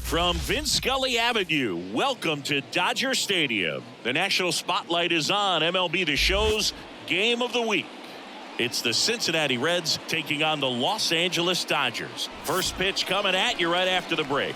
From Vince Scully Avenue, welcome to Dodger Stadium. The national spotlight is on MLB The Show's Game of the Week. It's the Cincinnati Reds taking on the Los Angeles Dodgers. First pitch coming at you right after the break.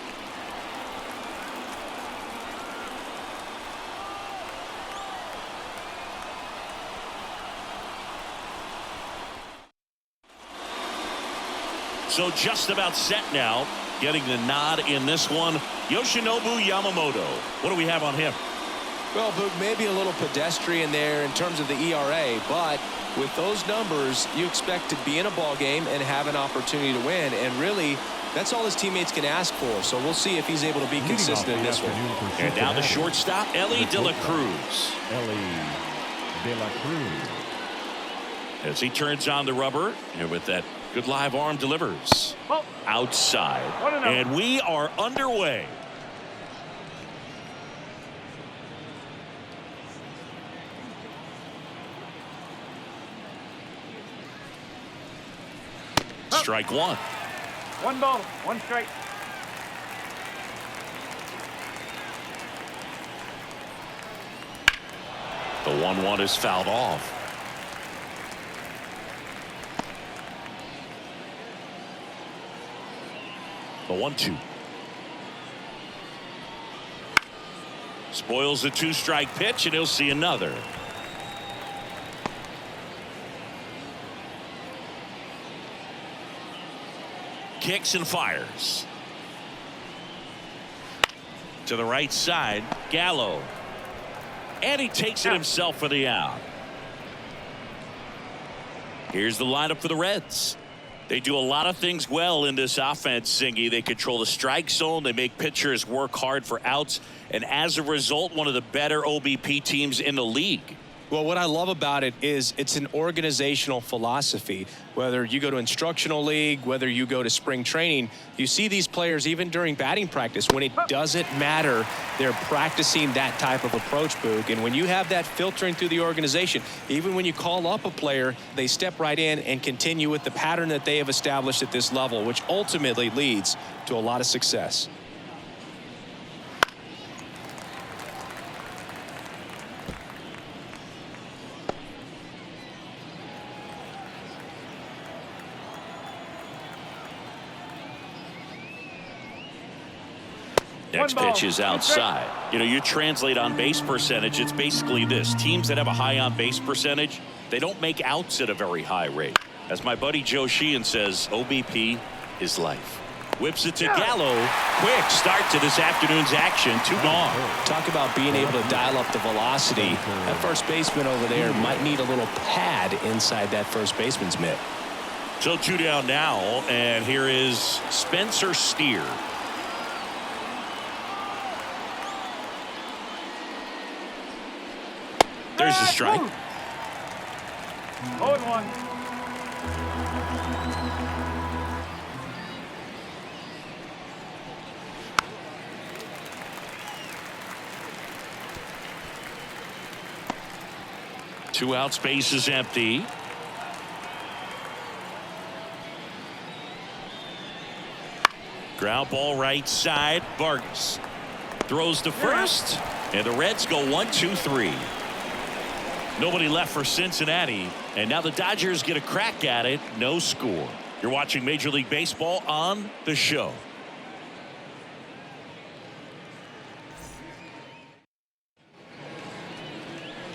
So just about set now. Getting the nod in this one, Yoshinobu Yamamoto. What do we have on him? Well, Boog, maybe a little pedestrian there in terms of the ERA, but with those numbers, you expect to be in a ball game and have an opportunity to win, and really, that's all his teammates can ask for. So we'll see if he's able to be consistent in this one. And now the shortstop, Ellie De La Cruz. As he turns on the rubber, and with that good live arm delivers. Outside. And we are underway. Strike one. 1 ball, 1 strike. The 1-1 is fouled off. The 1-2. Spoils the 2-strike pitch, and he'll see another. Kicks and fires. To the right side, Gallo. And he takes it himself for the out. Here's the lineup for the Reds. They do a lot of things well in this offense, Singy. They control the strike zone. They make pitchers work hard for outs. And as a result, one of the better OBP teams in the league. Well, what I love about it is it's an organizational philosophy. Whether you go to instructional league, whether you go to spring training, you see these players even during batting practice. When it doesn't matter, they're practicing that type of approach, Boog. And when you have that filtering through the organization, even when you call up a player, they step right in and continue with the pattern that they have established at this level, which ultimately leads to a lot of success. Next pitch is outside. You know, you translate on base percentage, it's basically this. Teams that have a high on base percentage, they don't make outs at a very high rate. As my buddy Joe Sheehan says, OBP is life. Whips it to Gallo. Quick start to this afternoon's action. 2 gone. Talk about being able to dial up the velocity. That first baseman over there might need a little pad inside that first baseman's mitt. So 2 down now, and here is Spencer Steer. There's a strike. 0-1. Two out, space is empty. Ground ball right side. Vargas throws to first, and the Reds go 1-2-3. Nobody left for Cincinnati, and now the Dodgers get a crack at it. No score. You're watching Major League Baseball on The Show.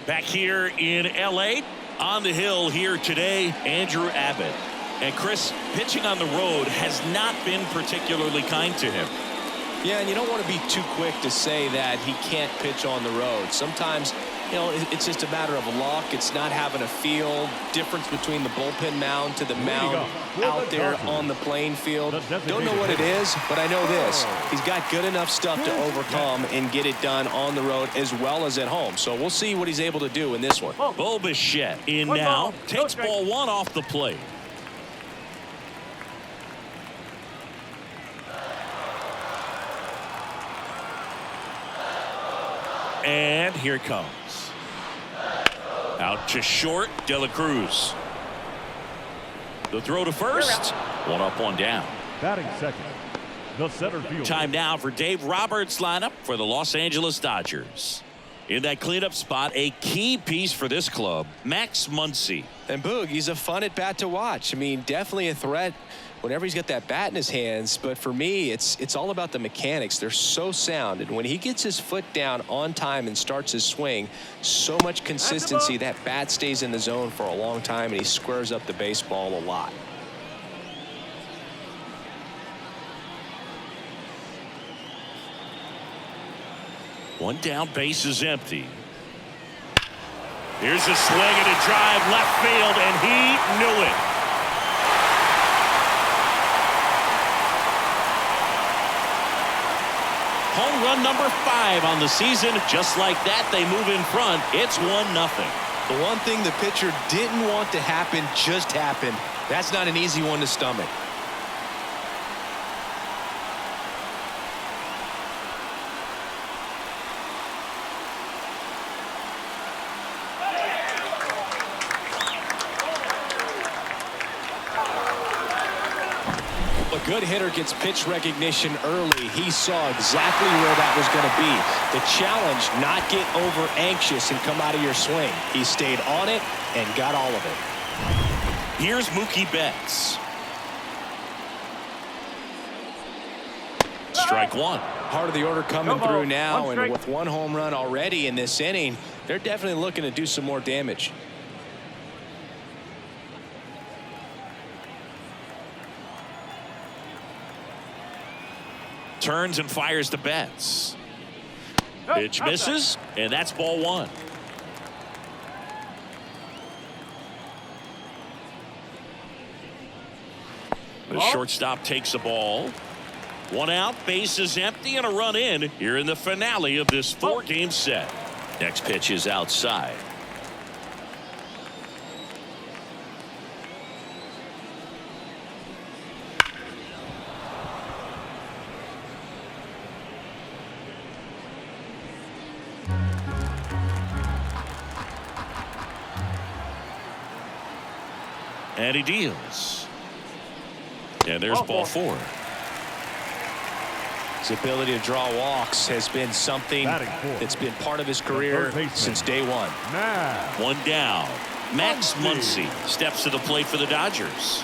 Back here in L.A. on the hill here today, Andrew Abbott. And Chris, pitching on the road has not been particularly kind to him. Yeah, and you don't want to be too quick to say that he can't pitch on the road. Sometimes, you know, it's just a matter of luck. It's not having a feel. Difference between the bullpen mound to the mound out there on the playing field. Don't know what it is, but I know this. He's got good enough stuff to overcome and get it done on the road as well as at home. So we'll see what he's able to do in this one. Bo Bichette in now. Takes ball 1 off the plate. And here it comes. Out to short, De La Cruz. The throw to first. 1 up, 1 down. Batting second, the center field. Time now for Dave Roberts' lineup for the Los Angeles Dodgers. In that cleanup spot, a key piece for this club, Max Muncy. And Boog, he's a fun at bat to watch. I mean, definitely a threat whenever he's got that bat in his hands. But for me, it's all about the mechanics. They're so sound. And when he gets his foot down on time and starts his swing, so much consistency, that bat stays in the zone for a long time, and he squares up the baseball a lot. One down, base is empty. Here's a swing and a drive left field, and he knew it. Home run number 5 on the season. Just like that, they move in front. It's 1-0. The one thing the pitcher didn't want to happen just happened. That's not an easy one to stomach. A good hitter gets pitch recognition early. He saw exactly where that was going to be. The challenge, not get over anxious and come out of your swing. He stayed on it and got all of it. Here's Mookie Betts. Strike one. Heart of the order coming through now, and with 1 home run already in this inning, they're definitely looking to do some more damage. Turns and fires to Betts. Pitch misses, and that's ball 1. The shortstop takes the ball. 1 out, base is empty, and a run in here in the finale of this 4-game set. Next pitch is outside. And he deals. And there's ball 4. His ability to draw walks has been something that's been part of his career since day one. 1 down. Max Muncy steps to the plate for the Dodgers.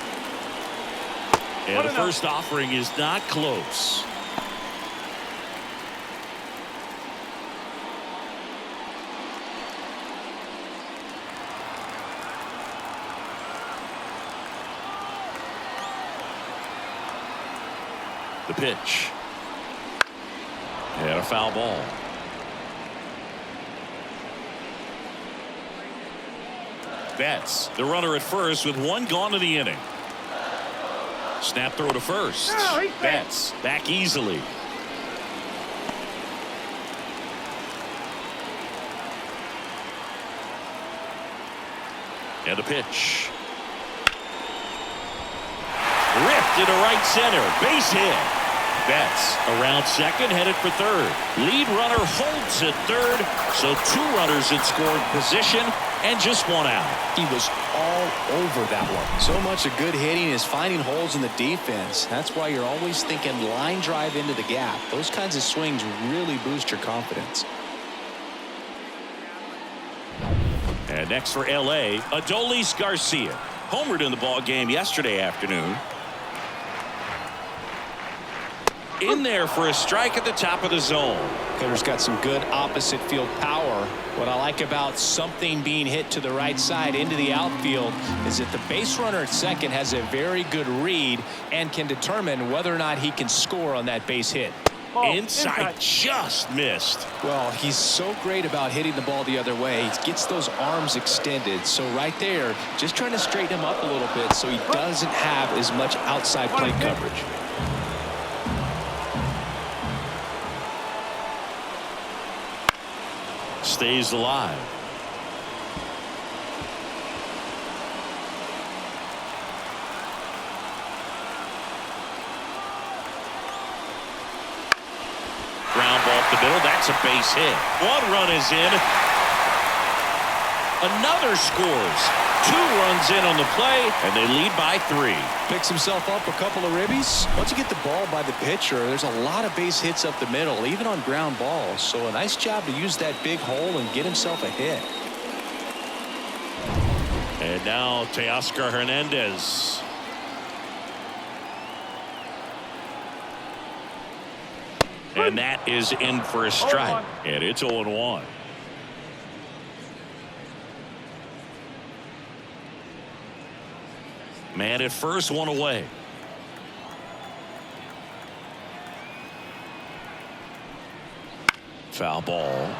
And the first offering is not close. The pitch. And a foul ball. Betts, the runner at first with 1 gone in the inning. Snap throw to first. Betts back easily. And a pitch. Ripped into right center. Base hit. Betts around second, headed for third. Lead runner holds at third, so 2 runners in scoring position and just 1 out. He was all over that one. So much of good hitting is finding holes in the defense. That's why you're always thinking line drive into the gap. Those kinds of swings really boost your confidence. And next for L.A., Adolis Garcia. Homered in the ball game yesterday afternoon. In there for a strike at the top of the zone. Hitter's got some good opposite field power. What I like about something being hit to the right side into the outfield is that the base runner at second has a very good read and can determine whether or not he can score on that base hit. Inside just missed. Well, he's so great about hitting the ball the other way. He gets those arms extended. So right there, just trying to straighten him up a little bit so he doesn't have as much outside plate coverage. Stays alive. Ground ball up the middle. That's a base hit. 1 run is in. Another scores. 2 runs in on the play, and they lead by 3. Picks himself up a couple of ribbies. Once you get the ball by the pitcher, there's a lot of base hits up the middle, even on ground balls. So a nice job to use that big hole and get himself a hit. And now Teoscar Hernandez. And that is in for a strike. And it's 0-1. Man at first, 1 away. Foul ball.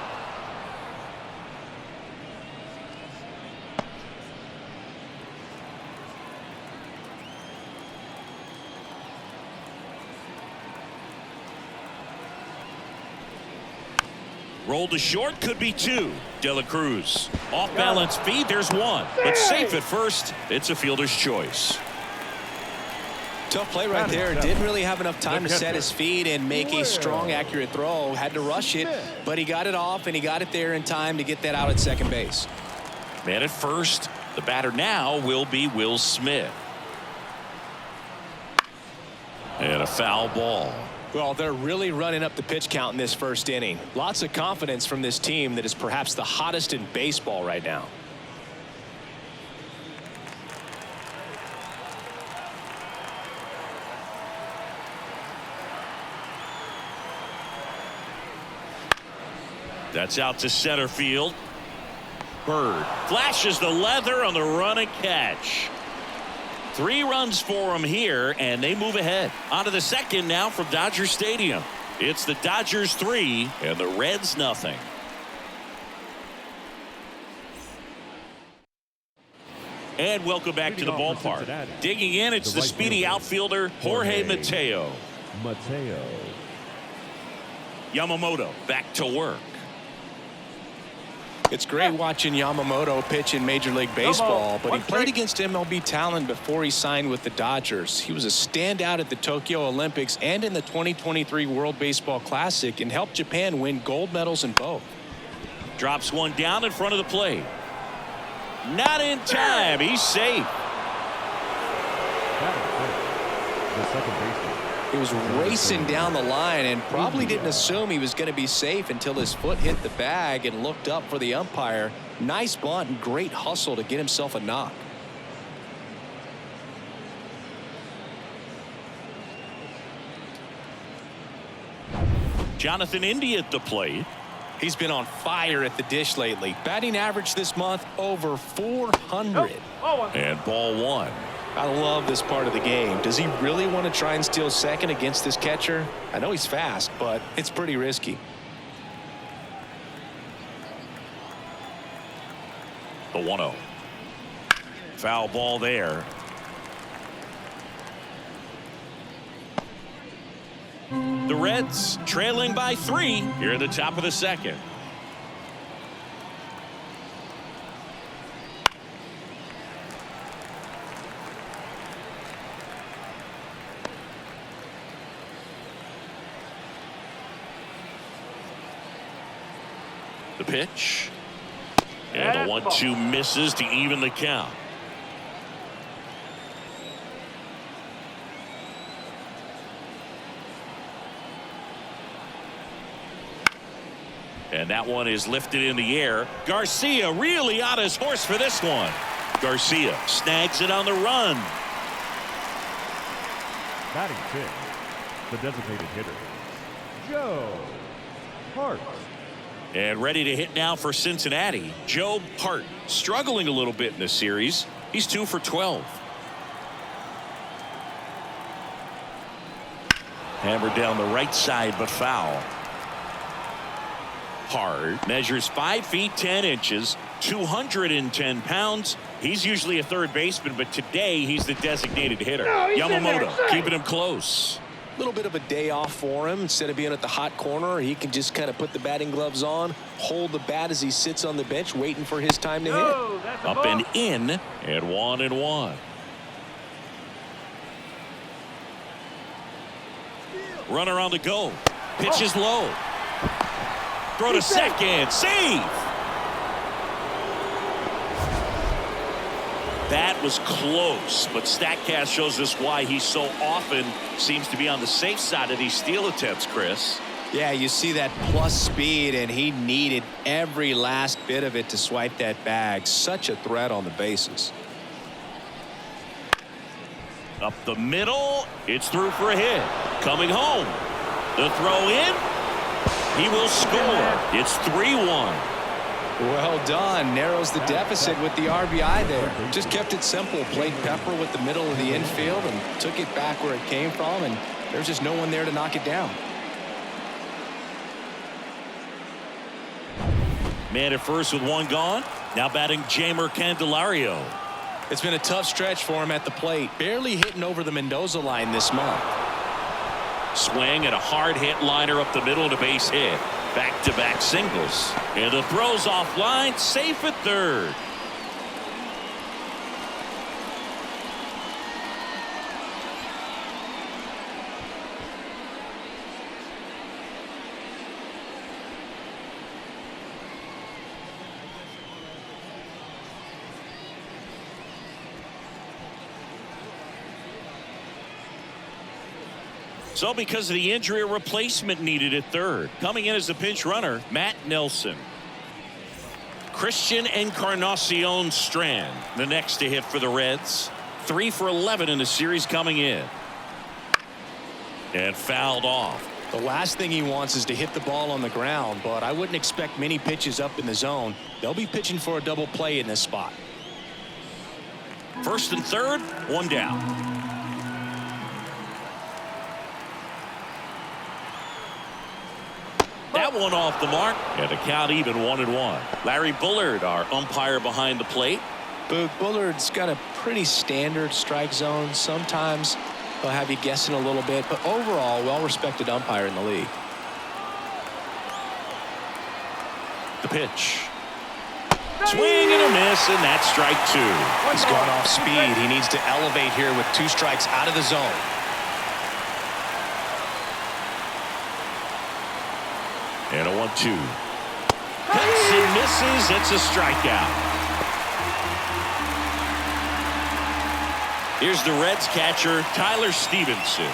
Roll to short, could be 2. De La Cruz. Off balance feed, there's 1. But safe at first. It's a fielder's choice. Tough play right there. Didn't really have enough time to set his feet and make a strong, accurate throw. Had to rush it, but he got it off, and he got it there in time to get that out at second base. Man at first. The batter now will be Will Smith. And a foul ball. Well, they're really running up the pitch count in this first inning. Lots of confidence from this team that is perhaps the hottest in baseball right now. That's out to center field. Bird flashes the leather on the run and catch. 3 runs for him here, and they move ahead. On to the second now from Dodger Stadium. It's the Dodgers 3 and the Reds nothing. And welcome back to the ballpark. Digging in, it's the speedy outfielder Jorge Mateo. Yamamoto back to work. It's great watching Yamamoto pitch in Major League Baseball, but he played against MLB talent before he signed with the Dodgers. He was a standout at the Tokyo Olympics and in the 2023 World Baseball Classic and helped Japan win gold medals in both. Drops one down in front of the plate. Not in time. He's safe. The second baseman. He was racing down the line and probably didn't assume he was going to be safe until his foot hit the bag and looked up for the umpire. Nice bunt and great hustle to get himself a knock. Jonathan India at the plate. He's been on fire at the dish lately. Batting average this month over 400. And ball 1. I love this part of the game. Does he really want to try and steal second against this catcher? I know he's fast, but it's pretty risky. The 1-0. Foul ball there. The Reds trailing by 3 here at the top of the second. The pitch. And the 1-2 misses to even the count. And that one is lifted in the air. Garcia really on his horse for this one. Garcia snags it on the run. Batting 6th, the designated hitter, Joe Hart. And ready to hit now for Cincinnati, Joe Hart. Struggling a little bit in this series. He's 2 for 12. Hammered down the right side, but foul. Hart measures 5 feet 10 inches, 210 pounds. He's usually a third baseman, but today he's the designated hitter. Yamamoto keeping him close. A little bit of a day off for him. Instead of being at the hot corner, he can just kind of put the batting gloves on, hold the bat as he sits on the bench waiting for his time to hit. Up and in, and 1-1. Runner on the go. Pitch is low. Throw to second. Save. bat was close, but StatCast shows us why he so often seems to be on the safe side of these steal attempts, Chris. Yeah, you see that plus speed, and he needed every last bit of it to swipe that bag. Such a threat on the bases. Up the middle, it's through for a hit. Coming home, the throw in, he will score. It's 3-1. Well done. Narrows the deficit with the RBI there. Just kept it simple. Played Pepper with the middle of the infield and took it back where it came from, and there's just no one there to knock it down. Man at first with one gone. Now batting Jeimer Candelario. It's been a tough stretch for him at the plate. Barely hitting over the Mendoza line this month. Swing and a hard hit liner up the middle to base hit. Back-to-back singles. And the throw's offline, safe at third. So because of the injury, a replacement needed at third. Coming in as a pinch runner, Matt Nelson. Christian Encarnacion Strand, the next to hit for the Reds. 3 for 11 in the series coming in. And fouled off. The last thing he wants is to hit the ball on the ground, but I wouldn't expect many pitches up in the zone. They'll be pitching for a double play in this spot. First and third, one down. That one off the mark, and the count even 1-1. Larry Bullard, our umpire behind the plate. Bullard's got a pretty standard strike zone. Sometimes he'll have you guessing a little bit, but overall, well-respected umpire in the league. The pitch. Swing and a miss, and that's strike two. He's gone off speed. He needs to elevate here with 2 strikes out of the zone. And a 1-2. Hits and misses. It's a strikeout. Here's the Reds catcher, Tyler Stevenson.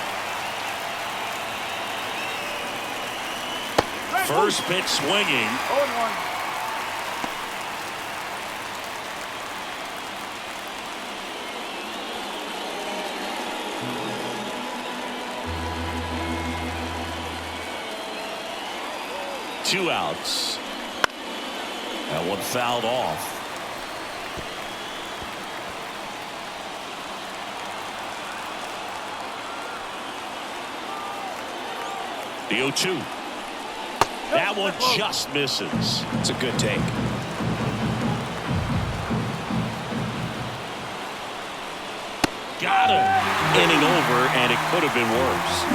First pitch swinging. 0-1. Two outs. That one fouled off. The 0-2. That one just misses. It's a good take. Got him. Inning over, and it could have been worse.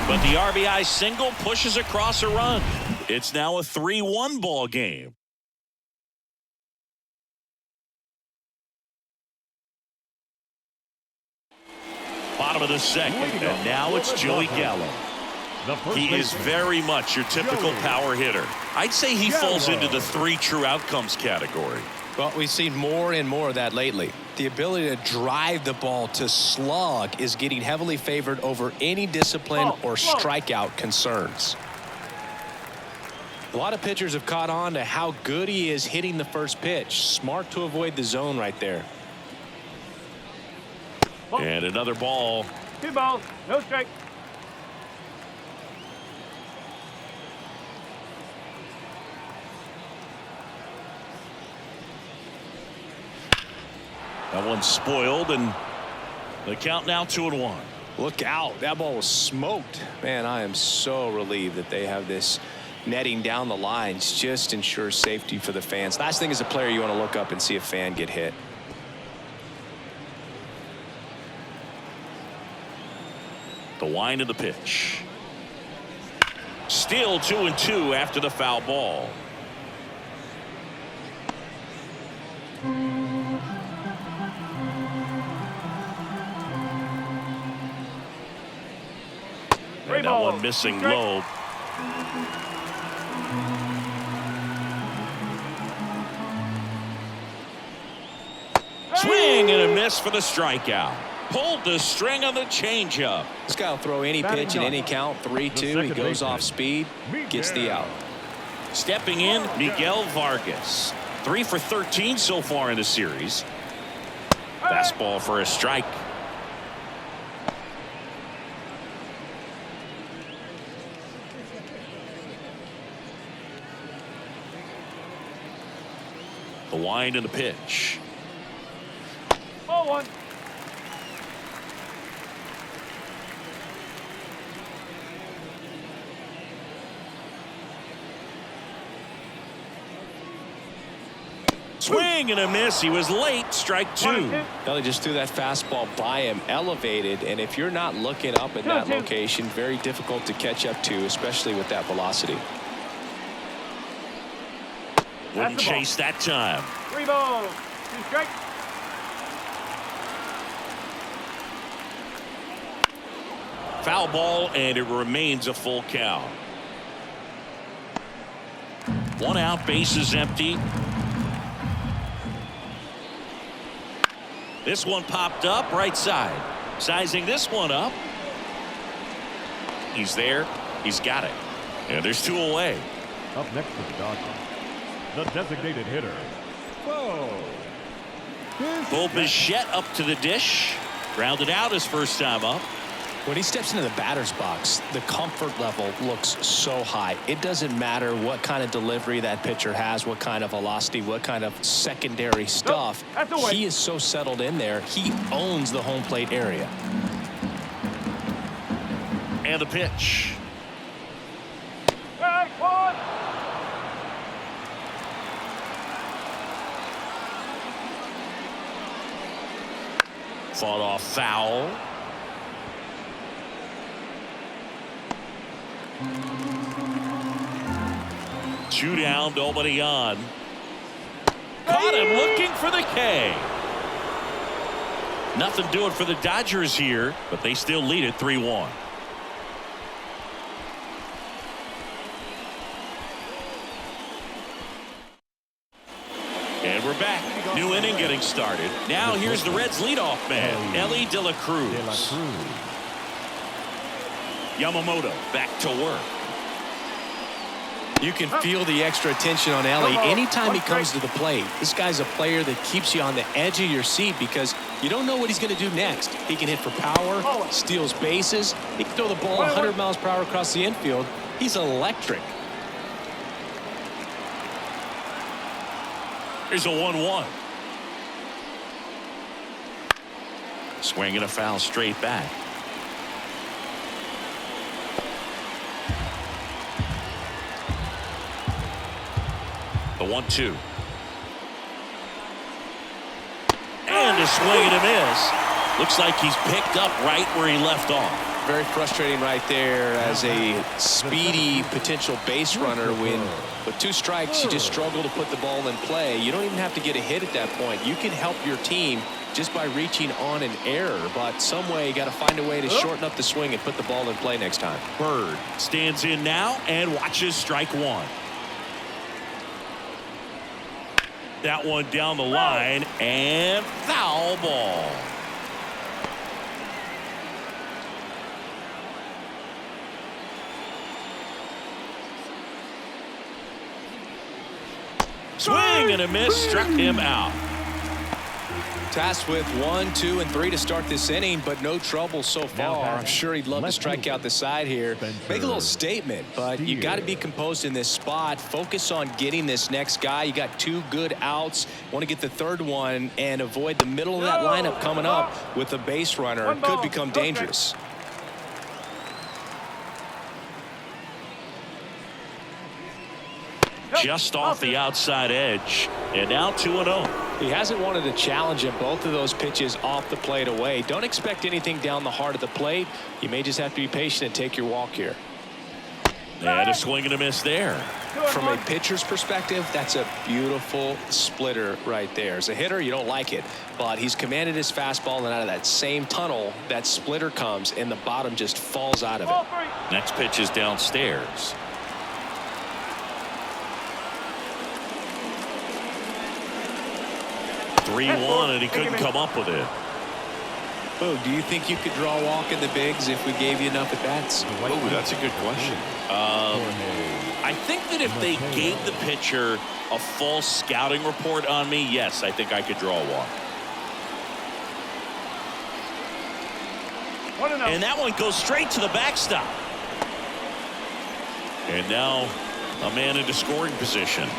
But the RBI single pushes across a run. It's now a 3-1 ball game. Bottom of the second, and now it's Joey Gallo. He is very much your typical power hitter. I'd say he falls into the 3 true outcomes category. Well, we've seen more and more of that lately. The ability to drive the ball to slug is getting heavily favored over any discipline or strikeout concerns. A lot of pitchers have caught on to how good he is hitting the first pitch. Smart to avoid the zone right there. And another ball. 2 balls, no strike. That one's spoiled, and the count now 2-1. Look out. That ball was smoked. Man, I am so relieved that they have this netting down the lines. Just ensures safety for the fans. Last thing as a player, you want to look up and see a fan get hit. The wind of the pitch. Still 2-2 after the foul ball. And that one missing low. Swing and a miss for the strikeout. Pulled the string on the changeup. This guy will throw any pitch in any count. 3-2. He goes off speed, gets the out. Stepping in, Miguel Vargas. 3 for 13 so far in the series. Fastball for a strike. The wind and the pitch. Ball 1. Swing and a miss. He was late. Strike 2. Ellie just threw that fastball by him, elevated, and if you're not looking up in that location, very difficult to catch up to, especially with that velocity. Wouldn't chase that time. 3 balls, 2 strikes. Foul ball, and it remains a full count. 1 out, bases empty. This one popped up right side. Sizing this one up. He's there. He's got it. And there's 2 away. Up next for the Dodgers, the designated hitter, Bo Bichette up to the dish. Grounded out his first time up. When he steps into the batter's box, the comfort level looks so high. It doesn't matter what kind of delivery that pitcher has, what kind of velocity, what kind of secondary stuff. He is so settled in there. He owns the home plate area. And the pitch. Strike 1. Fought off foul. Two down, nobody on. Caught him looking for the K. Nothing doing for the Dodgers here, but they still lead it 3-1. And we're back. New inning getting started. Now here's the Reds leadoff man, Ellie De La Cruz. Yamamoto back to work. You can feel the extra attention on Ellie anytime he comes to the plate. This guy's a player that keeps you on the edge of your seat because you don't know what he's going to do next. He can hit for power, steals bases. He can throw the ball 100 miles per hour across the infield. He's electric. Here's a 1-1. Swing and a foul straight back. The 1-2. And a swing and a miss. Looks like he's picked up right where he left off. Very frustrating right there as a speedy potential base runner when with 2 strikes you just struggle to put the ball in play. You don't even have to get a hit at that point. You can help your team just by reaching on an error, but some way you got to find a way to shorten up the swing and put the ball in play next time. Bird stands in now and watches strike 1. That one down the line and foul ball. Swing and a miss, struck him out. Tasked with 1, 2, and 3 to start this inning, but no trouble so far. I'm sure he'd love to strike out the side here. Make a little statement, but you got to be composed in this spot. Focus on getting this next guy. You got 2 good outs. Want to get the 3rd one and avoid the middle of that lineup coming up with a base runner. It could become dangerous. Just off the outside edge, and now 2-0. He hasn't wanted to challenge him. Both of those pitches off the plate away. Don't expect anything down the heart of the plate. You may just have to be patient and take your walk here. And a swing and a miss there. From a pitcher's perspective, that's a beautiful splitter right there. As a hitter, you don't like it, but he's commanded his fastball, and out of that same tunnel, that splitter comes, and the bottom just falls out of it. Next pitch is downstairs. 3-1, and he couldn't come up with it. Oh, do you think you could draw a walk in the bigs if we gave you enough at bats? Oh, that's a good question. I think that if they gave the pitcher a false scouting report on me, yes, I think I could draw a walk. And that one goes straight to the backstop. And now a man into scoring position.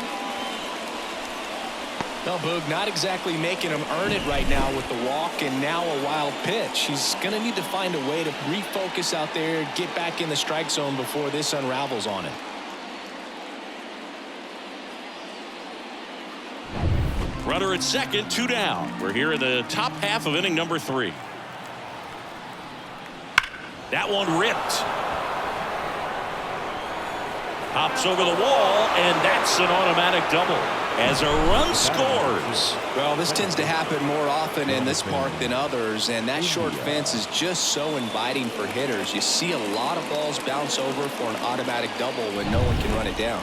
No, Boog, not exactly making him earn it right now with the walk and now a wild pitch. He's going to need to find a way to refocus out there, get back in the strike zone before this unravels on him. Runner at second, 2 down. We're here in the top half of inning number 3. That one ripped. Hops over the wall, and that's an automatic double as a run scores. Well, this tends to happen more often in this park than others, and that short fence is just so inviting for hitters. You see a lot of balls bounce over for an automatic double when no one can run it down.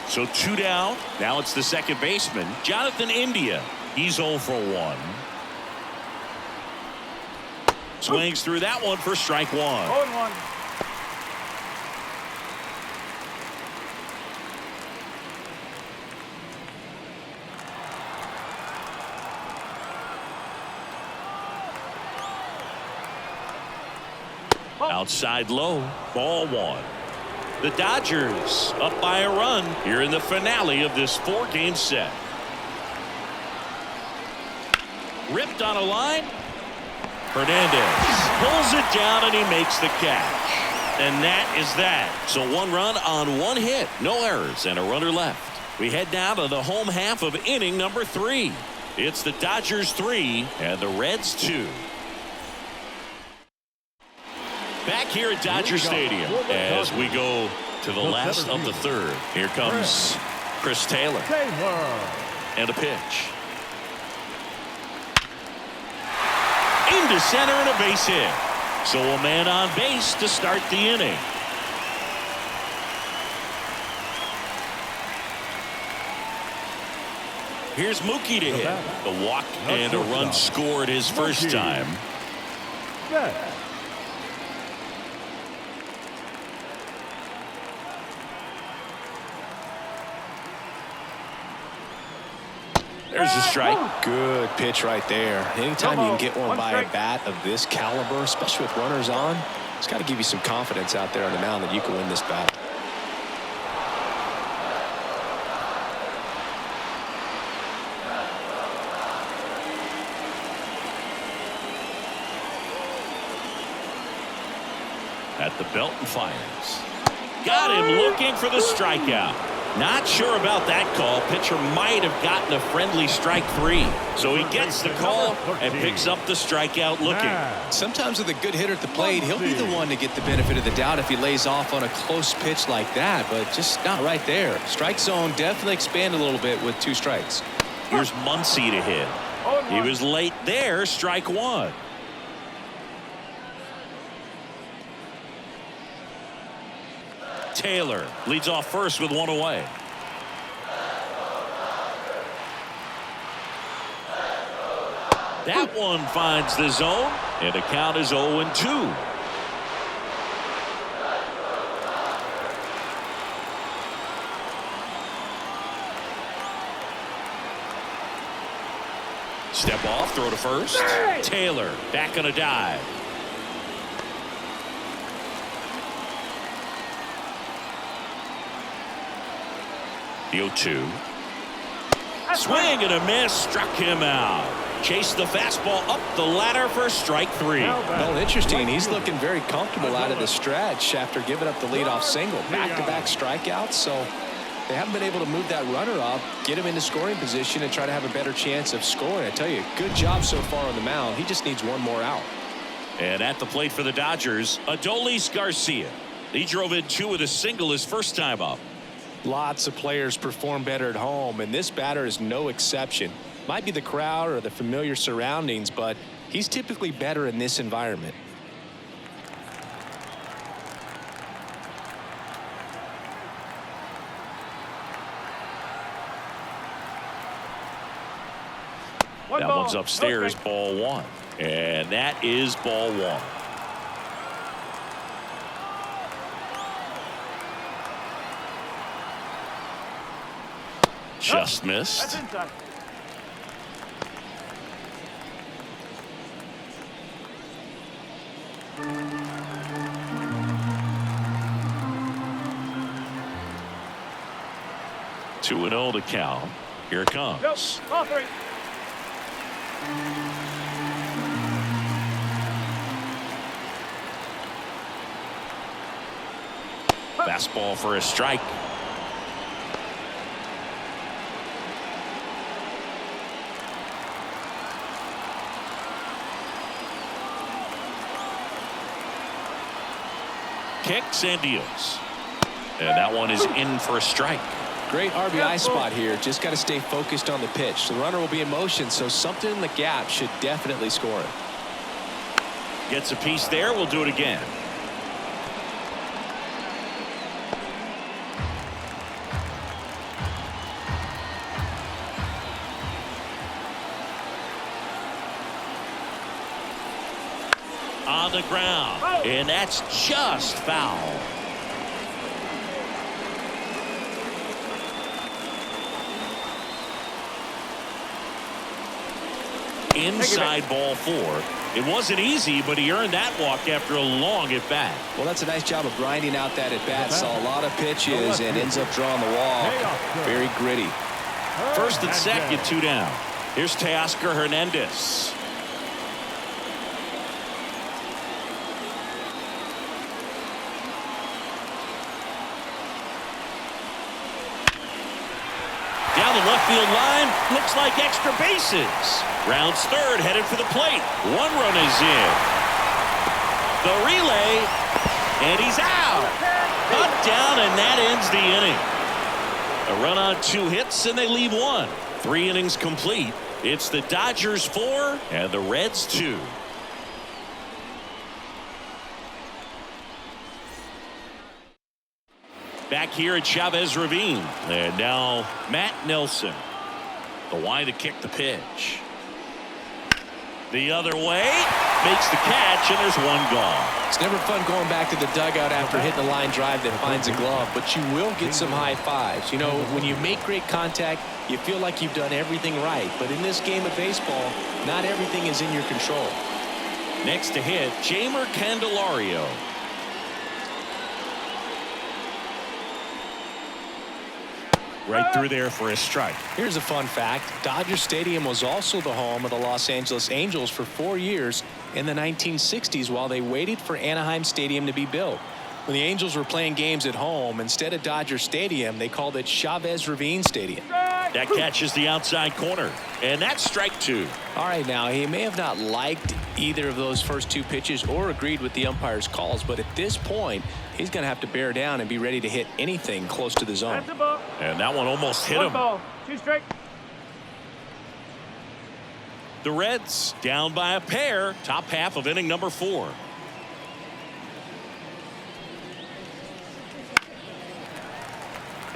So 2 down. Now it's the second baseman, Jonathan India. He's 0 for 1. Swings through that one for strike 1. 0-1. Outside low, ball 1. The Dodgers up by a run here in the finale of this 4-game set. Ripped on a line. Hernandez pulls it down and he makes the catch. And that is that. So 1 run on 1 hit, no errors, and a runner left. We head now to the home half of inning number 3. It's the Dodgers 3 and the Reds 2. Back here at Dodger Stadium as we go to the last of the 3rd. Here comes Chris Taylor. And a pitch. Into center and a base hit. So a man on base to start the inning. Here's Mookie to hit. The walk and a run scored his first time. There's a strike. Good pitch right there. Anytime you can get one by a bat of this caliber, especially with runners on, it's got to give you some confidence out there on the mound that you can win this battle. At the belt and fires. Got him looking for the strikeout. Not sure about that call. Pitcher might have gotten a friendly strike 3. So he gets the call and picks up the strikeout looking. Sometimes with a good hitter at the plate, he'll be the one to get the benefit of the doubt if he lays off on a close pitch like that, but just not right there. Strike zone definitely expand a little bit with 2 strikes. Here's Muncy to hit. He was late there, strike 1. Taylor leads off first with 1 away. That one finds the zone, and the count is 0-2. Step off, throw to first. Taylor back on a dive. The 0-2. Swing and a miss, struck him out. Chased the fastball up the ladder for strike 3. Well, interesting. He's looking very comfortable out of the stretch after giving up the leadoff single. Back-to-back strikeouts, so they haven't been able to move that runner up, get him into scoring position, and try to have a better chance of scoring. I tell you, good job so far on the mound. He just needs 1 more out. And at the plate for the Dodgers, Adolis Garcia. He drove in 2 with a single his first time up. Lots of players perform better at home, and this batter is no exception. Might be the crowd or the familiar surroundings, but he's typically better in this environment. That ball, one's upstairs, no ball one. And that is ball one. Just missed. That's inside. Two and 0 to count. Here it comes. Go. Ball three. Fastball for a strike. Kicks and deals. And that one is in for a strike. Great RBI spot here. Just got to stay focused on the pitch. The runner will be in motion, so something in the gap should definitely score it. Gets a piece there. We'll do it again. On the ground. And that's just foul. Inside ball four. It wasn't easy, but he earned that walk after a long at bat. Well, that's a nice job of grinding out that at bat. Saw a lot of pitches and ends up drawing the walk. Very gritty. First and second, two down. Here's Teoscar Hernandez. Down the left field line, looks like extra bases. Rounds third, headed for the plate. One run is in. The relay, and he's out. Cut down, and that ends the inning. A run on 2 hits, and they leave one. 3 innings complete. It's the Dodgers 4 and the Reds 2. Back here at Chavez Ravine. And now Matt Nelson. The wide to kick the pitch. The other way. Makes the catch, and there's one gone. It's never fun going back to the dugout after hitting a line drive that finds a glove, but you will get some high fives. You know, when you make great contact, you feel like you've done everything right. But in this game of baseball, not everything is in your control. Next to hit, Jeimer Candelario. Right through there for a strike. Here's a fun fact. Dodger Stadium was also the home of the Los Angeles Angels for 4 years in the 1960s while they waited for Anaheim Stadium to be built. When the Angels were playing games at home, instead of Dodger Stadium, they called it Chavez Ravine Stadium. That catches the outside corner. And that's strike 2. All right, now, he may have not liked either of those first 2 pitches or agreed with the umpire's calls, but at this point, he's going to have to bear down and be ready to hit anything close to the zone. That's a ball. And that one almost hit One him. ball, 2 strike. The Reds down by a pair. Top half of inning number 4.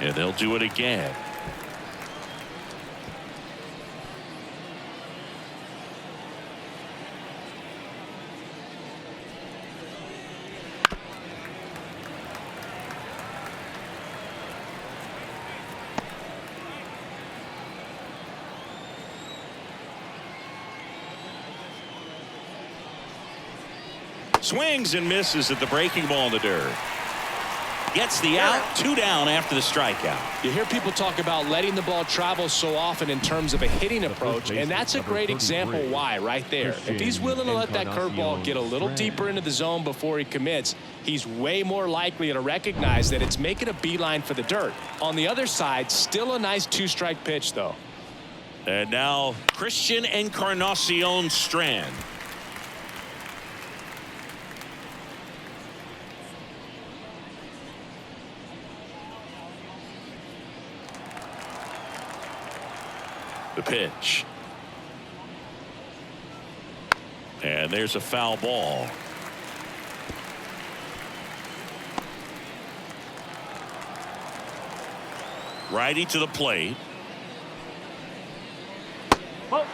And they'll do it again. Swings and misses at the breaking ball in the dirt. Gets the out. 2 down after the strikeout. You hear people talk about letting the ball travel so often in terms of a hitting approach, and that's a great example why right there. If he's willing to let that curveball get a little deeper into the zone before he commits, he's way more likely to recognize that it's making a beeline for the dirt. On the other side, still a nice 2-strike pitch, though. And now Christian Encarnacion Strand. The pitch. And there's a foul ball. Righty to the plate. Ball.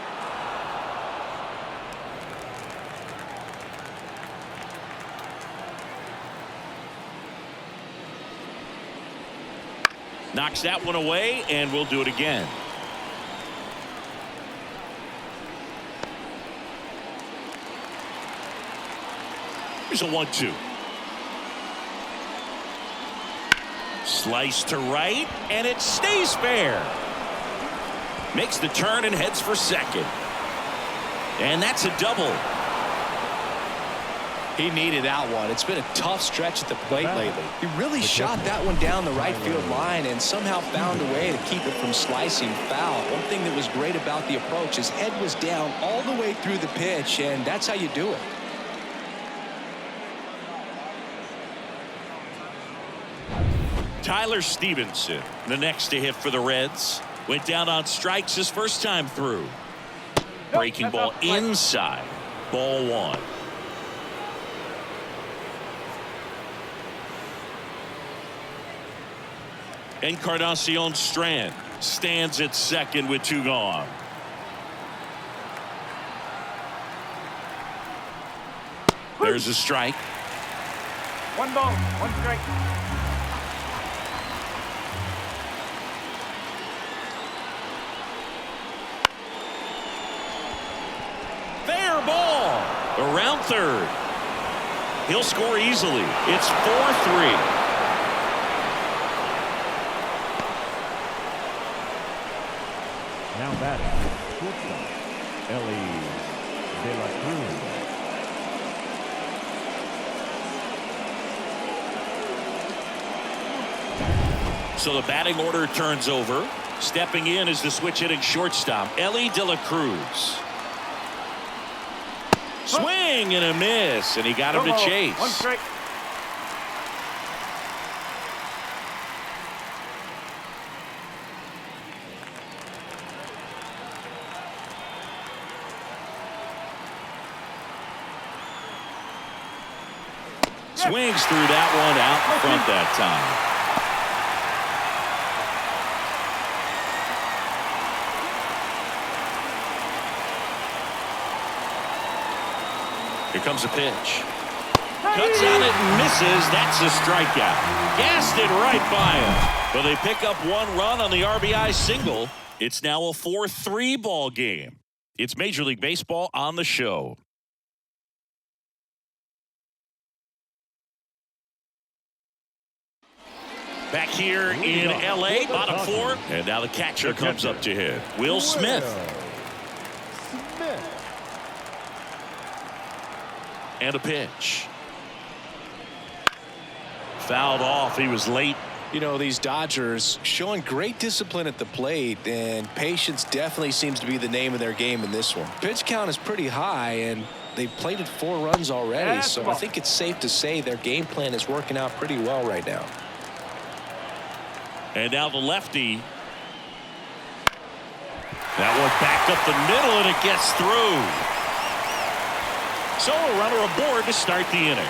Knocks that one away, and we'll do it again. Here's a 1-2. Slice to right, and it stays fair. Makes the turn and heads for second. And that's a double. He needed that one. It's been a tough stretch at the plate lately. He really shot that one down the right field line and somehow found a way to keep it from slicing foul. One thing that was great about the approach, his head was down all the way through the pitch, and that's how you do it. Tyler Stevenson, the next to hit for the Reds. Went down on strikes his first time through. Breaking ball inside. Ball 1. Encarnacion Strand stands at second with 2 gone. There's a strike. 1 ball, 1 strike. Fair ball around third. He'll score easily. It's 4-3. Now batting, shortstop, Ellie De La Cruz. So the batting order turns over. Stepping in is the switch hitting shortstop, Ellie De La Cruz. Swing and a miss, and he got him to chase. 1 strike. Swings through that one out in front that time. Here comes a pitch. Cuts on it and misses. That's a strikeout. Gassed it right by him. But they pick up 1 run on the RBI single. It's now a 4-3 ball game. It's Major League Baseball on the show. Back here in L.A., bottom 4. And now the catcher comes up to hit. Will Smith. And a pitch. Fouled off. He was late. You know, these Dodgers showing great discipline at the plate, and patience definitely seems to be the name of their game in this one. Pitch count is pretty high, and they've plated 4 runs already, so I think it's safe to say their game plan is working out pretty well right now. And now the lefty. That one back up the middle, and it gets through. So a runner aboard to start the inning.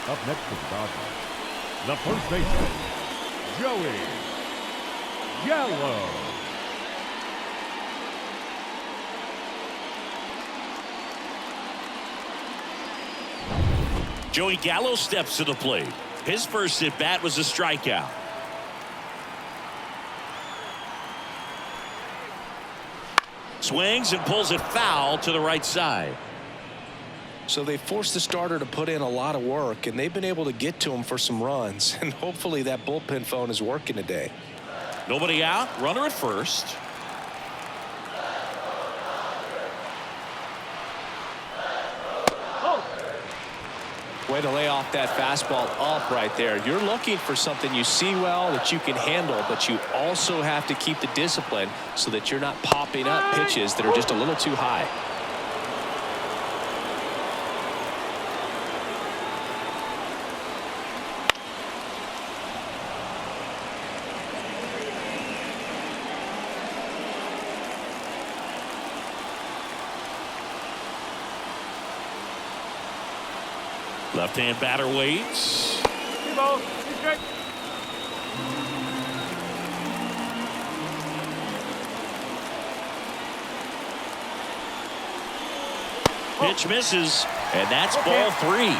Up next for the Dodgers, the first baseman, Joey Gallo. Joey Gallo steps to the plate. His first at bat was a strikeout. Swings and pulls it foul to the right side. So they forced the starter to put in a lot of work, and they've been able to get to him for some runs. And hopefully that bullpen phone is working today. Nobody out. Runner at first. Way to lay off that fastball up right there. You're looking for something you see well that you can handle, but you also have to keep the discipline so that you're not popping up pitches that are just a little too high. Left-hand batter waits. 2 balls, 2 strikes. Pitch misses, and that's ball 3.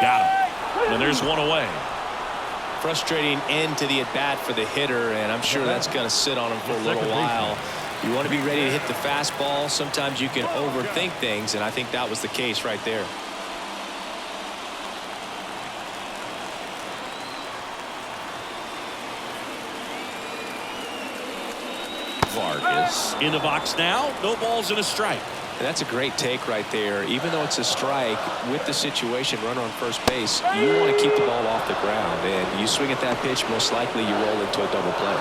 Got him. And there's one away. Frustrating end to the at-bat for the hitter, and I'm sure that's going to sit on him for a little while. You want to be ready to hit the fastball. Sometimes you can overthink things, and I think that was the case right there. Vargas in the box now. No balls and a strike. And that's a great take right there. Even though it's a strike, with the situation, runner on first base, you want to keep the ball off the ground. And you swing at that pitch, most likely you roll into a double play.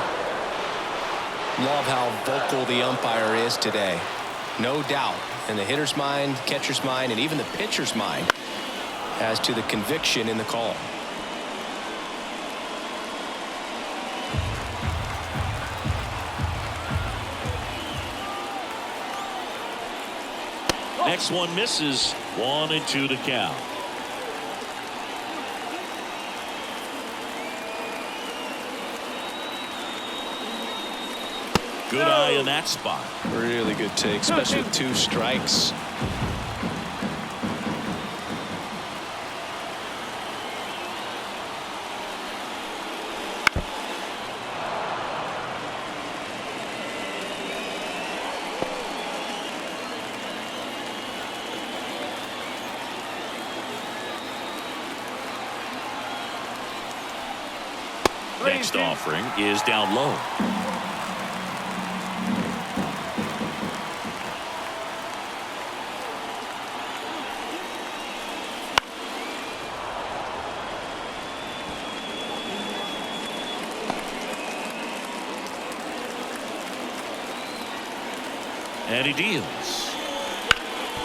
Love how vocal the umpire is today. No doubt in the hitter's mind, catcher's mind, and even the pitcher's mind as to the conviction in the call. Next one misses. 1-2 to count. Good eye in that spot. Really good take, especially with 2 strikes. Next offering is down low. And he deals.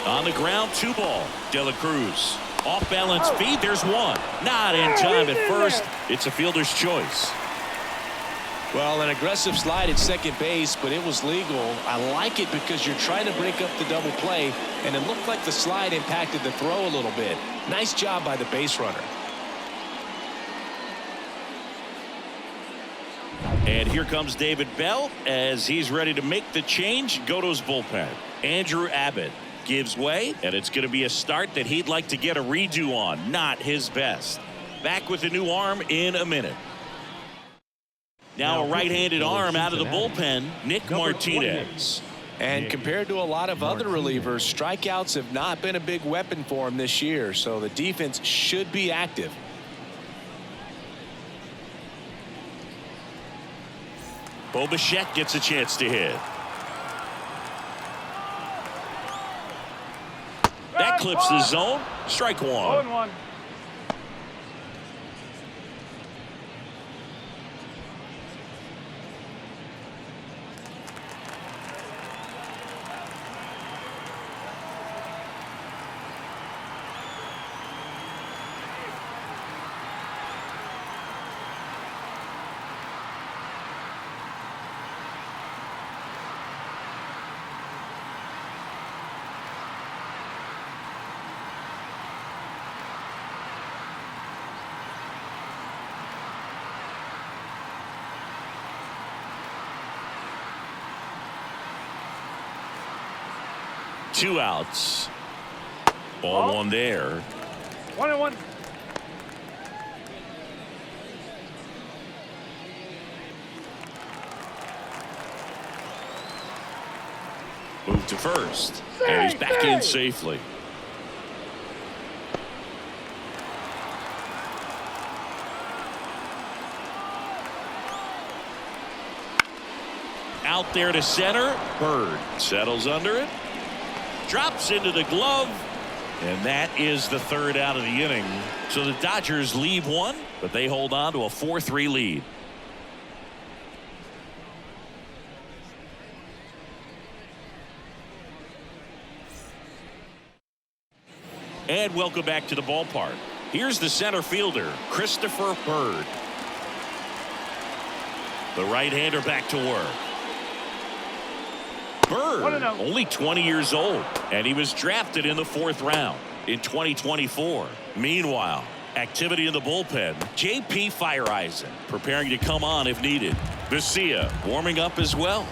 On the ground, 2 ball. De La Cruz. Off balance feed. There's one. Not in time at first. It's a fielder's choice. Well, an aggressive slide at second base, but it was legal. I like it because you're trying to break up the double play, and it looked like the slide impacted the throw a little bit. Nice job by the base runner. And here comes David Bell as he's ready to make the change. Go to his bullpen. Andrew Abbott gives way, and it's going to be a start that he'd like to get a redo on. Not his best. Back with a new arm in a minute. Now a right-handed arm out of the bullpen, Nick Martinez. And compared to a lot of other relievers, strikeouts have not been a big weapon for him this year, so the defense should be active. Bo Bichette gets a chance to hit. That clips the zone. Strike 1. 0-1. Two outs. Ball 1 there. 1-1. Move to first. And he's back in safely. Out there to center. Bird settles under it. Drops into the glove. And that is the 3rd out of the inning. So the Dodgers leave 1, but they hold on to a 4-3 lead. And welcome back to the ballpark. Here's the center fielder, Christopher Bird. The right-hander back to work. Bird, only 20 years old, and he was drafted in the 4th round in 2024. Meanwhile, activity in the bullpen. J.P. Fireeisen preparing to come on if needed. Vesia warming up as well.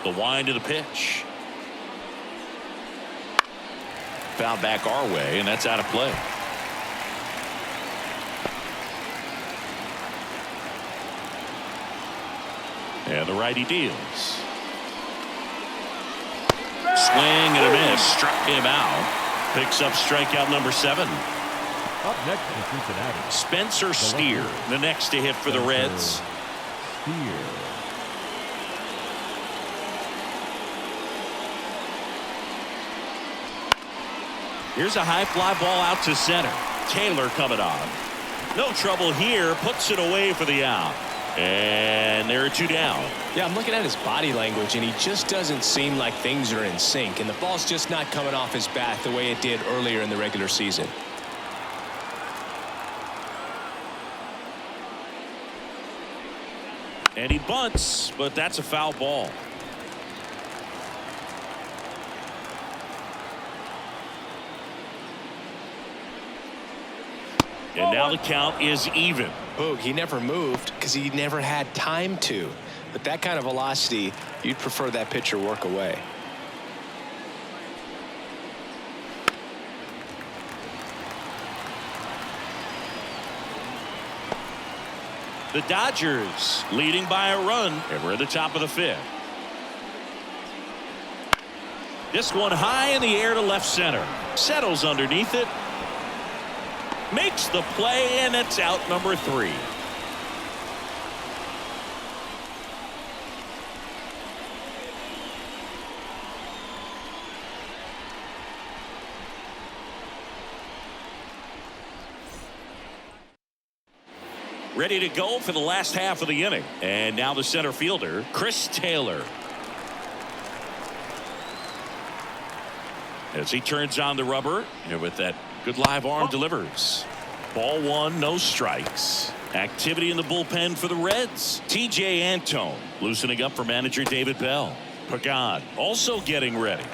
The wind of the pitch. Foul back our way, and that's out of play. And the righty deals. Swing and a miss. Struck him out. Picks up strikeout number 7. Up next in Cincinnati, Spencer Steer, the next to hit for the Reds. Steer. Here's a high fly ball out to center. Taylor coming on. No trouble here. Puts it away for the out. And there are 2 down. Yeah, I'm looking at his body language, and he just doesn't seem like things are in sync. And the ball's just not coming off his bat the way it did earlier in the regular season. And he bunts, but that's a foul ball. And now the count is even. Boog, he never moved because he never had time to. But that kind of velocity, you'd prefer that pitcher work away. The Dodgers leading by a run, and we're at the top of the 5th. This one high in the air to left center. Settles underneath it. Makes the play, and it's out number 3. Ready to go for the last half of the inning. And now the center fielder, Chris Taylor. As he turns on the rubber, and with that good live arm delivers. Ball 1, no strikes. Activity in the bullpen for the Reds. TJ Antone loosening up for manager David Bell. Pagan also getting ready.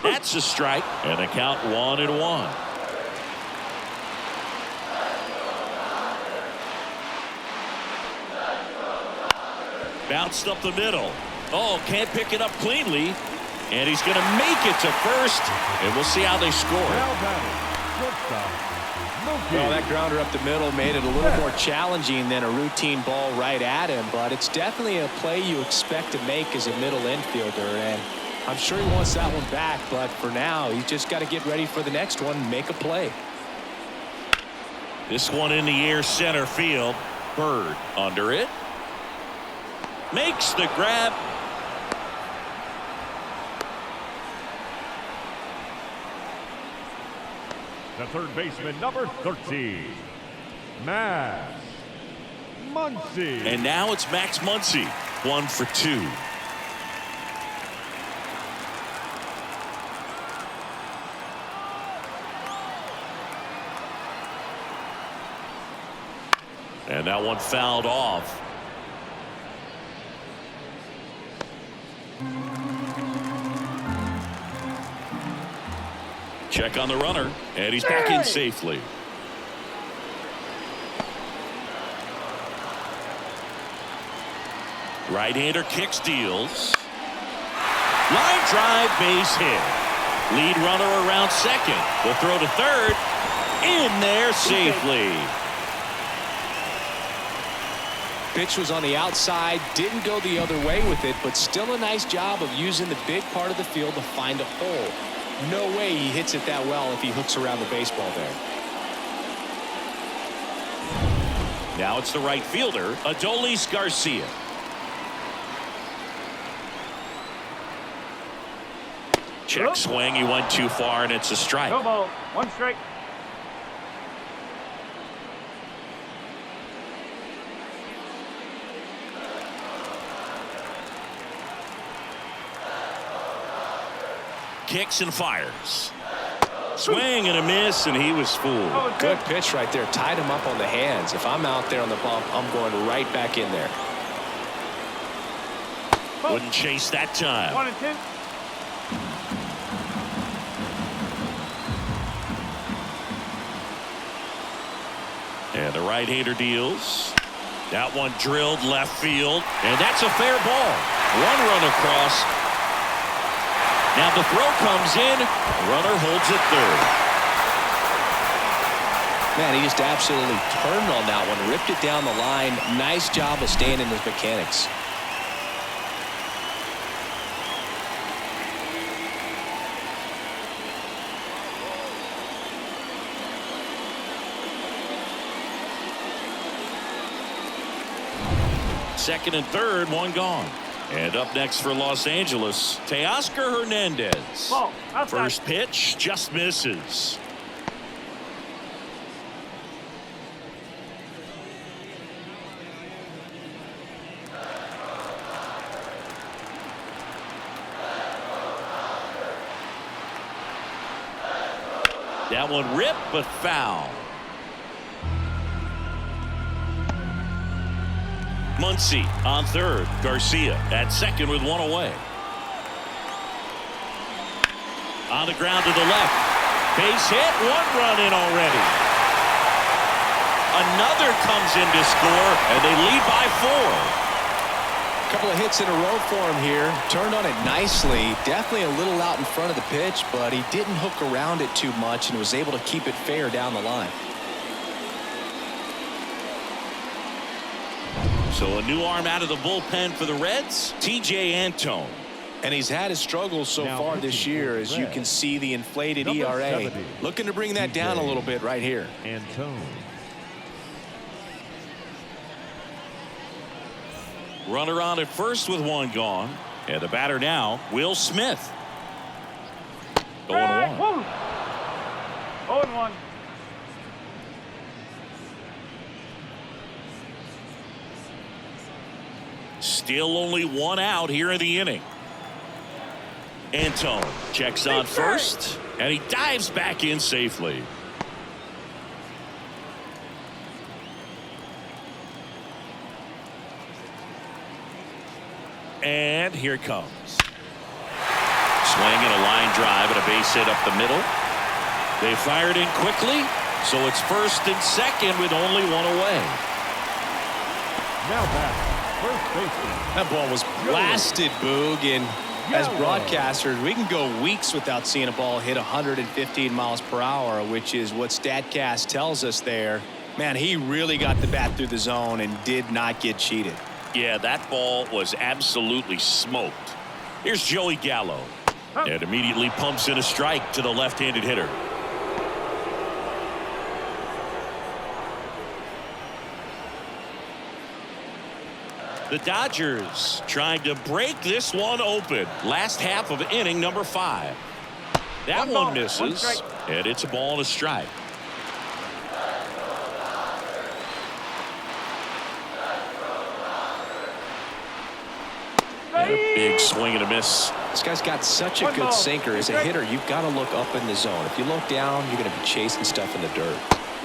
That's a strike, and the count 1-1. Bounced up the middle. Oh, can't pick it up cleanly. And he's going to make it to first. And we'll see how they score. Well, that grounder up the middle made it a little more challenging than a routine ball right at him. But it's definitely a play you expect to make as a middle infielder. And I'm sure he wants that one back. But for now, he's just got to get ready for the next one and make a play. This one in the air center field. Bird under it. Makes the grab. The third baseman, number 13, Max Muncy. And now it's Max Muncy. 1 for 2. And that one fouled off. Check on the runner, and he's back in safely. Right-hander kicks, deals. Line drive, base hit. Lead runner around second. The throw to third. In there safely. Pitch was on the outside, didn't go the other way with it, but still a nice job of using the big part of the field to find a hole. No way he hits it that well if he hooks around the baseball there. Now it's the right fielder, Adolis Garcia. Check swing, he went too far, and it's a strike. No ball, 1 strike. Kicks and fires. Swing and a miss, and he was fooled. Good pitch right there. Tied him up on the hands. If I'm out there on the bump, I'm going right back in there. Wouldn't chase that time. 1 and 2. And the right-hander deals. That one drilled left field, and that's a fair ball. One run across. Now the throw comes in. Runner holds it third. Man, he just absolutely turned on that one, ripped it down the line. Nice job of staying in his mechanics. Second and third, one gone. And up next for Los Angeles, Teoscar Hernandez. Ball, outside. First pitch just misses. That one ripped but foul. Muncy on third. Garcia at second with one away. On the ground to the left. Base hit. One run in already. Another comes in to score, and they lead by 4. Couple of hits in a row for him here. Turned on it nicely. Definitely a little out in front of the pitch, but he didn't hook around it too much and was able to keep it fair down the line. So a new arm out of the bullpen for the Reds, T.J. Antone. And he's had his struggles so far this year, as you can see the inflated ERA. 70. Looking to bring that down a little bit right here. Antone. Runner on at first with one gone. And the batter now, Will Smith. 0-1. 0-1. Still only one out here in the inning. Antone checks on first, and he dives back in safely. And here it comes. Swing and a line drive and a base hit up the middle. They fired in quickly, so it's first and second with only one away. Now back. First baseman. That ball was blasted, Boog, and as broadcasters, we can go weeks without seeing a ball hit 115 miles per hour, which is what StatCast tells us there. Man, he really got the bat through the zone and did not get cheated. Yeah, that ball was absolutely smoked. Here's Joey Gallo. And immediately pumps in a strike to the left-handed hitter. The Dodgers trying to break this one open. Last half of inning number 5. That one misses, and it's a ball and a strike. And a big swing and a miss. This guy's got such a good sinker. As a hitter, you've got to look up in the zone. If you look down, you're going to be chasing stuff in the dirt.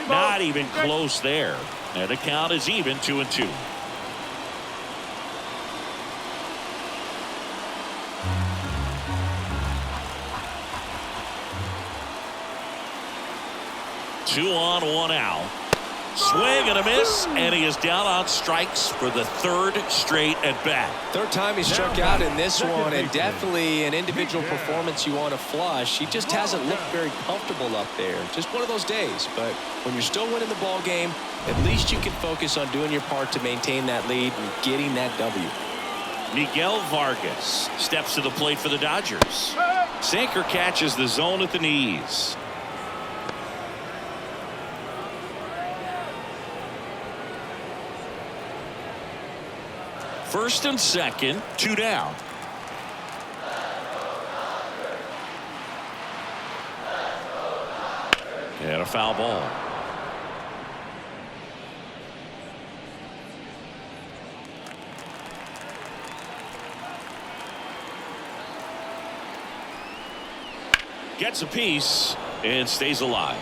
Not even close there. And the count is even 2-2. Two on, one out. Swing and a miss, and he is down on strikes for the third straight at bat. Third time he struck out in this one, and definitely an individual performance you want to flush. He just hasn't looked very comfortable up there. Just one of those days. But when you're still winning the ball game, at least you can focus on doing your part to maintain that lead and getting that W. Miguel Vargas steps to the plate for the Dodgers. Sinker catches the zone at the knees. First and second, 2 down. And a foul ball. Gets a piece and stays alive.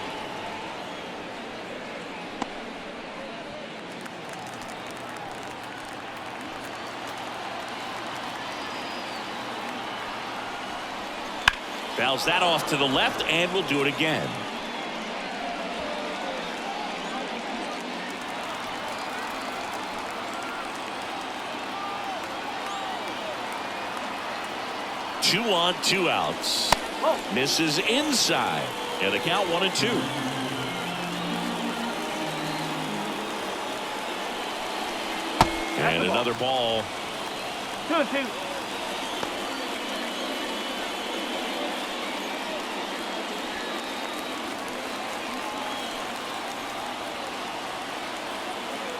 Fouls that off to the left and will do it again. 2 on, 2 outs. Misses inside. And the count 1-2. And another ball. 2-2.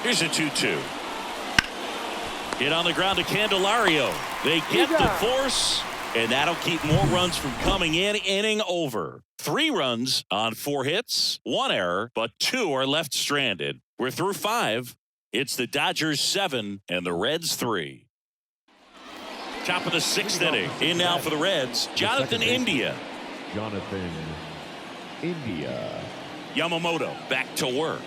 Here's a 2-2. Hit on the ground to Candelario. They get the force, and that'll keep more runs from coming in. Inning over. 3 runs on 4 hits, 1 error, but 2 are left stranded. We're through 5. It's the Dodgers 7 and the Reds 3. Top of the 6th inning. In now for the Reds, Jonathan India. Jonathan India. Yamamoto back to work.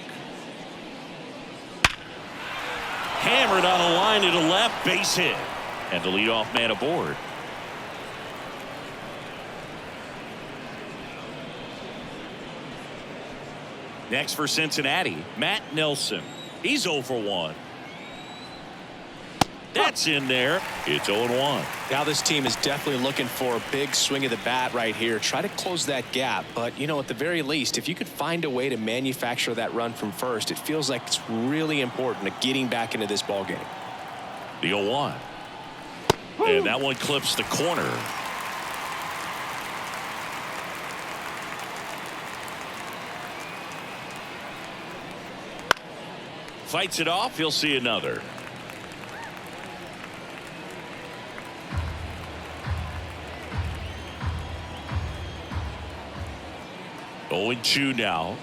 Hammered on a line to the left, base hit. And the leadoff man aboard. Next for Cincinnati, Matt Nelson. He's 0 for 1. That's in there. It's 0-1. Now this team is definitely looking for a big swing of the bat right here. Try to close that gap. But, you know, at the very least, if you could find a way to manufacture that run from first, it feels like it's really important to getting back into this ball game. The 0-1. And that one clips the corner. Fights it off. He'll see another. Oh, 0-2 now.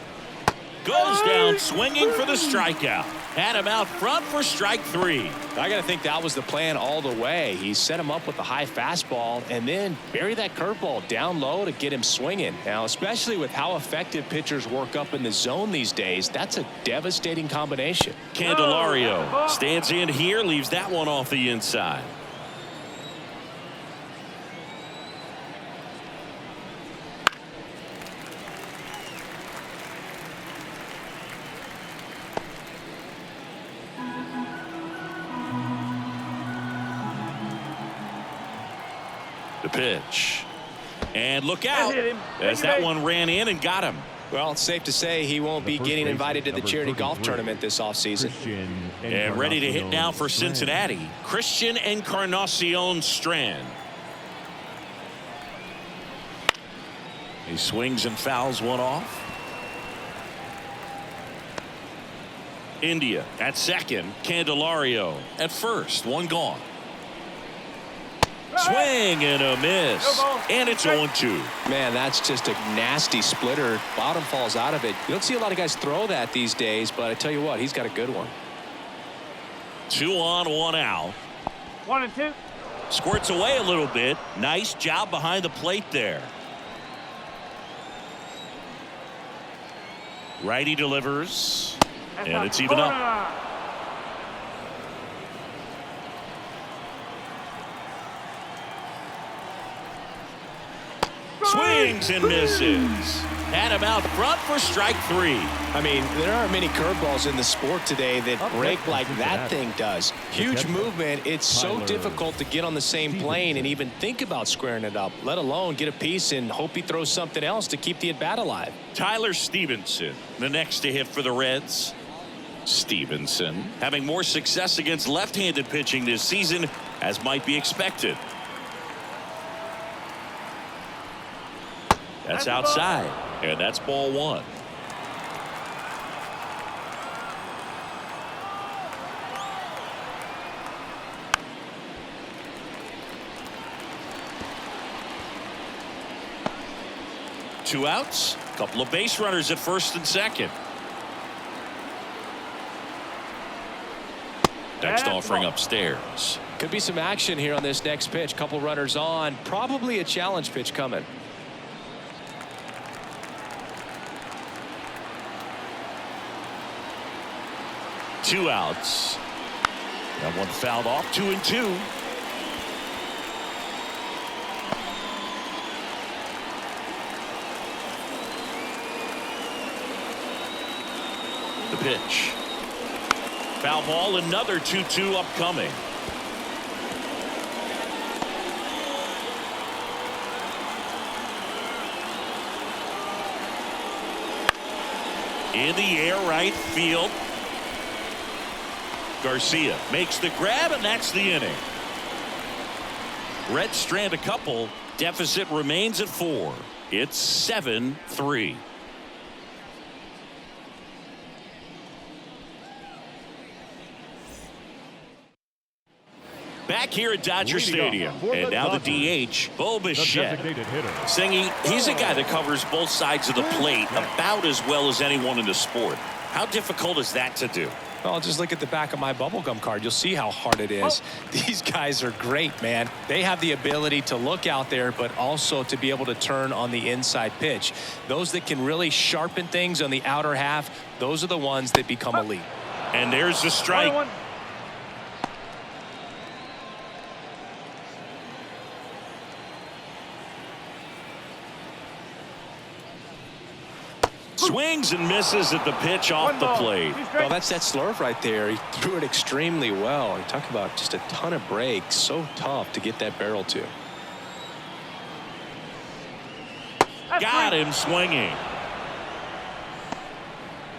Goes down swinging for the strikeout. Had him out front for strike 3. I got to think that was the plan all the way. He set him up with the high fastball and then bury that curveball down low to get him swinging. Now, especially with how effective pitchers work up in the zone these days, that's a devastating combination. Candelario stands in here, leaves that one off the inside. The pitch. And look out as that one ran in and got him. Well, it's safe to say he won't be getting invited to the charity golf tournament this offseason. And ready to hit now for Cincinnati, Christian Encarnacion Strand. He swings and fouls one off. India at second, Candelario at first, one gone. Swing and a miss. And it's 0-2. Man, that's just a nasty splitter. Bottom falls out of it. You don't see a lot of guys throw that these days, but I tell you what, he's got a good one. 2 on, 1 out. 1-2. Squirts away a little bit. Nice job behind the plate there. Righty delivers. And it's even up. Swings and misses. Had him out front for strike 3. I mean, there aren't many curveballs in the sport today that break like that thing does. Huge movement. It's so difficult to get on the same plane and even think about squaring it up, let alone get a piece and hope he throws something else to keep the at-bat alive. Tyler Stevenson, the next to hit for the Reds. Stevenson having more success against left-handed pitching this season, as might be expected. That's outside, and that's ball 1. Two outs, couple of base runners at first and second. Next offering upstairs. Could be some action here on this next pitch. Couple runners on, probably a challenge pitch coming. Two outs. That one fouled off. 2-2. The pitch. Foul ball. Another 2-2 upcoming. In the air, right field. Garcia makes the grab, and that's the inning. Reds strand a couple. Deficit remains at 4. It's 7-3. Back here at Dodger Stadium, and now the DH, Bo Bichette. Singy, he's a guy that covers both sides of the plate about as well as anyone in the sport. How difficult is that to do? Well, just look at the back of my bubblegum card. You'll see how hard it is. These guys are great, man. They have the ability to look out there, but also to be able to turn on the inside pitch. Those that can really sharpen things on the outer half, those are the ones that become elite. And there's the strike. Swings and misses at the pitch off the plate. Well, that's that slurve right there. He threw it extremely well. You talk about just a ton of breaks. So tough to get that barrel to. Got him swinging.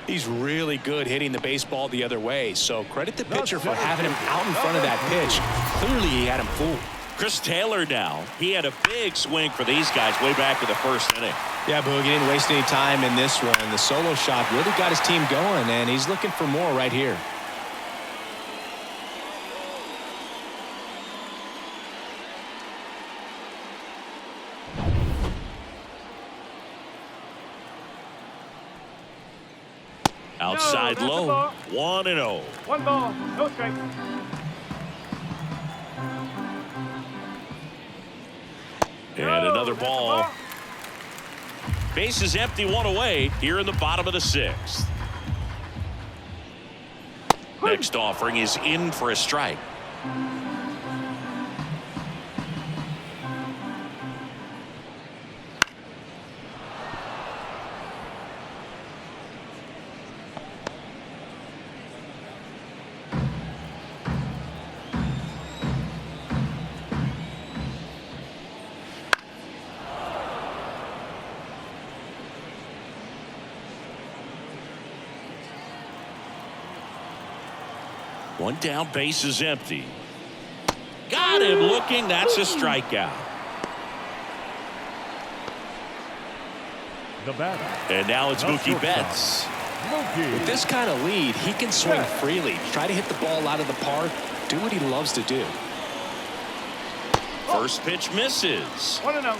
He's really good hitting the baseball the other way. So credit the pitcher for having him out in front of that pitch. Clearly he had him fooled. Chris Taylor now. He had a big swing for these guys way back in the first inning. Yeah, Boog, he didn't waste any time in this one. The solo shot really got his team going, and he's looking for more right here. Outside low. 1-0. 1 ball. No strike. And another ball. Base is empty, 1 away here in the bottom of the 6th. Next offering is in for a strike. One down, base is empty. Got him looking. That's a strikeout. And now it's Mookie Betts. With this kind of lead, he can swing freely. Try to hit the ball out of the park. Do what he loves to do. First pitch misses. 1-0.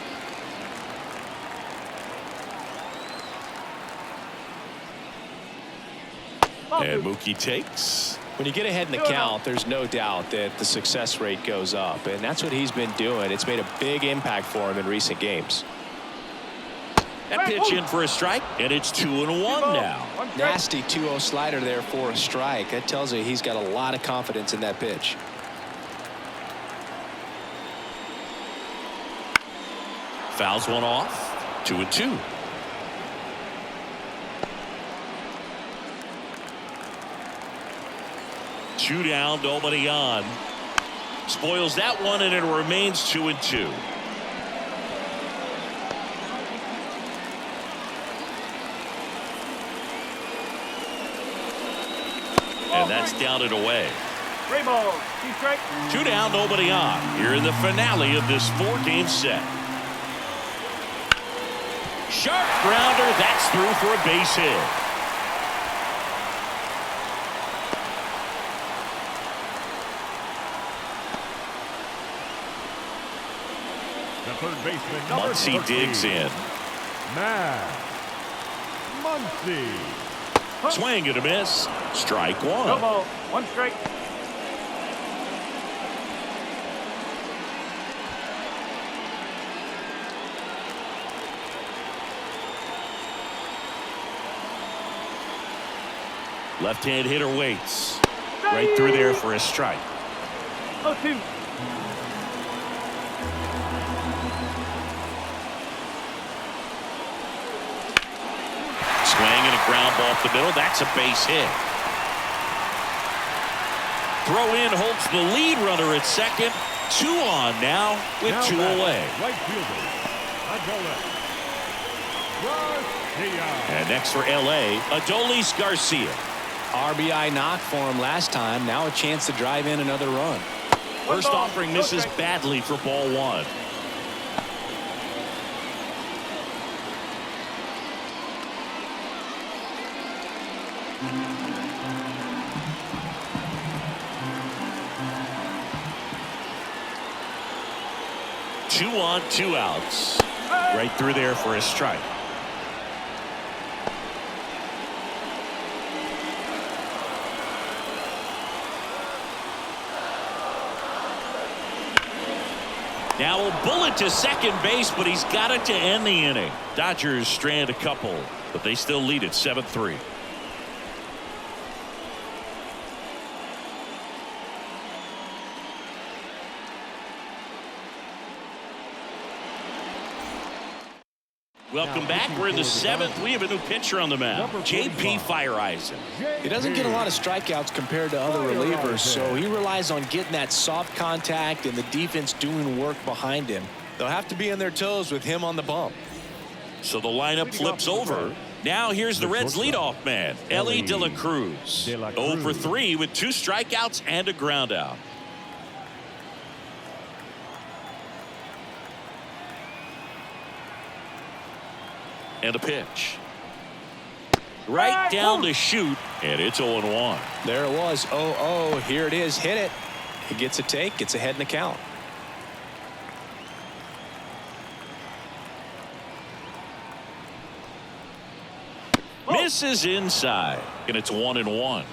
And Mookie takes. When you get ahead in the count, there's no doubt that the success rate goes up, and that's what he's been doing. It's made a big impact for him in recent games. That pitch in for a strike, and it's 2-1 now. Nasty 2-0 slider there for a strike. That tells you he's got a lot of confidence in that pitch. Fouls one off. 2-2. Two down, nobody on. Spoils that one, and it remains 2-2. And that's down and away. 3 balls. 2 strikes. 2 down, nobody on. Here in the finale of this 4-game set. Sharp grounder. That's through for a base hit. Muncy digs in. Muncy. Swing and a miss. Strike 1. No ball. 1 strike. Left-hand hitter waits. Right through there for a strike. 0-2. Swing and a ground ball up the middle. That's a base hit. Throw in holds the lead runner at second. 2 on now with 2 away. Right fielder. Garcia. And next for LA, Adolis Garcia. RBI knock for him last time. Now a chance to drive in another run. First offering misses badly for ball one. Two on, two outs. Right through there for a strike. Now a bullet to second base, but he's got it to end the inning. Dodgers strand a couple, but they still lead at 7-3. Welcome back. We're in the seventh. We have a new pitcher on the mound, J.P. Fireisen. He doesn't get a lot of strikeouts compared to other relievers, so he relies on getting that soft contact and the defense doing work behind him. They'll have to be on their toes with him on the bump. So the lineup flips over. Now here's the Reds leadoff man, Ellie De La Cruz. 0 for 3 with 2 strikeouts and a ground out. And a pitch. Right down the chute, and it's 0-1. There it was, 0-0. Here it is, hit it. He gets a take, gets ahead in the count. Misses inside, and it's 1-1.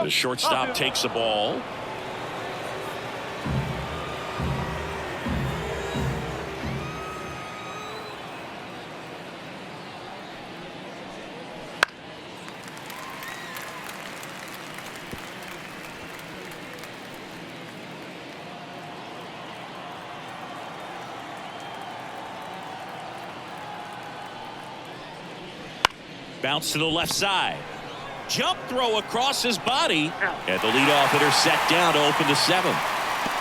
The shortstop takes the ball. Bounce to the left side. Jump throw across his body. And the leadoff hitter set down to open the seventh.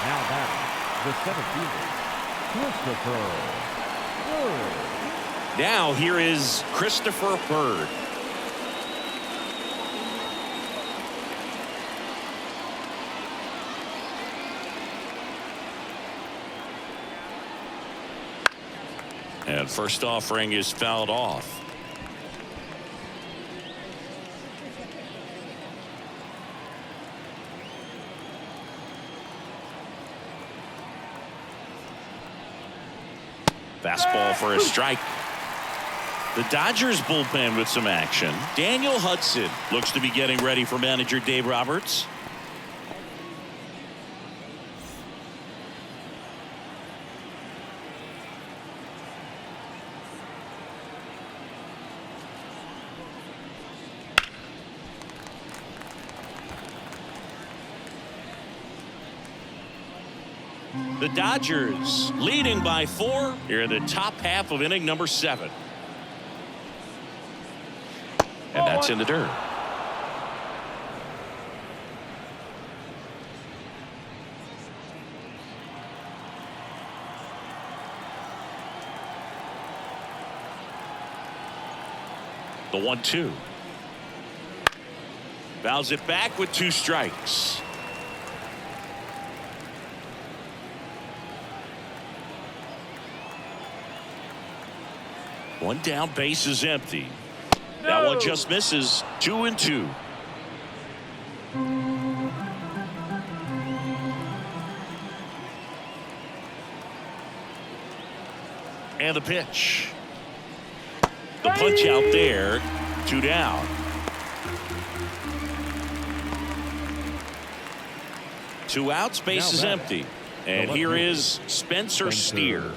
Now batting, the seventh fielder, Christopher Bird. Now here is Christopher Bird. And first offering is fouled off. Fastball for a strike. The Dodgers bullpen with some action. Daniel Hudson looks to be getting ready for manager Dave Roberts. The Dodgers leading by 4 here in the top half of inning number 7. And that's in the dirt. The 1-2. Fouls it back with 2 strikes. One down, base is empty. No. That one just misses. 2-2. And the pitch. The punch out there. 2 down. 2 outs, base is empty. And here is Spencer Steer.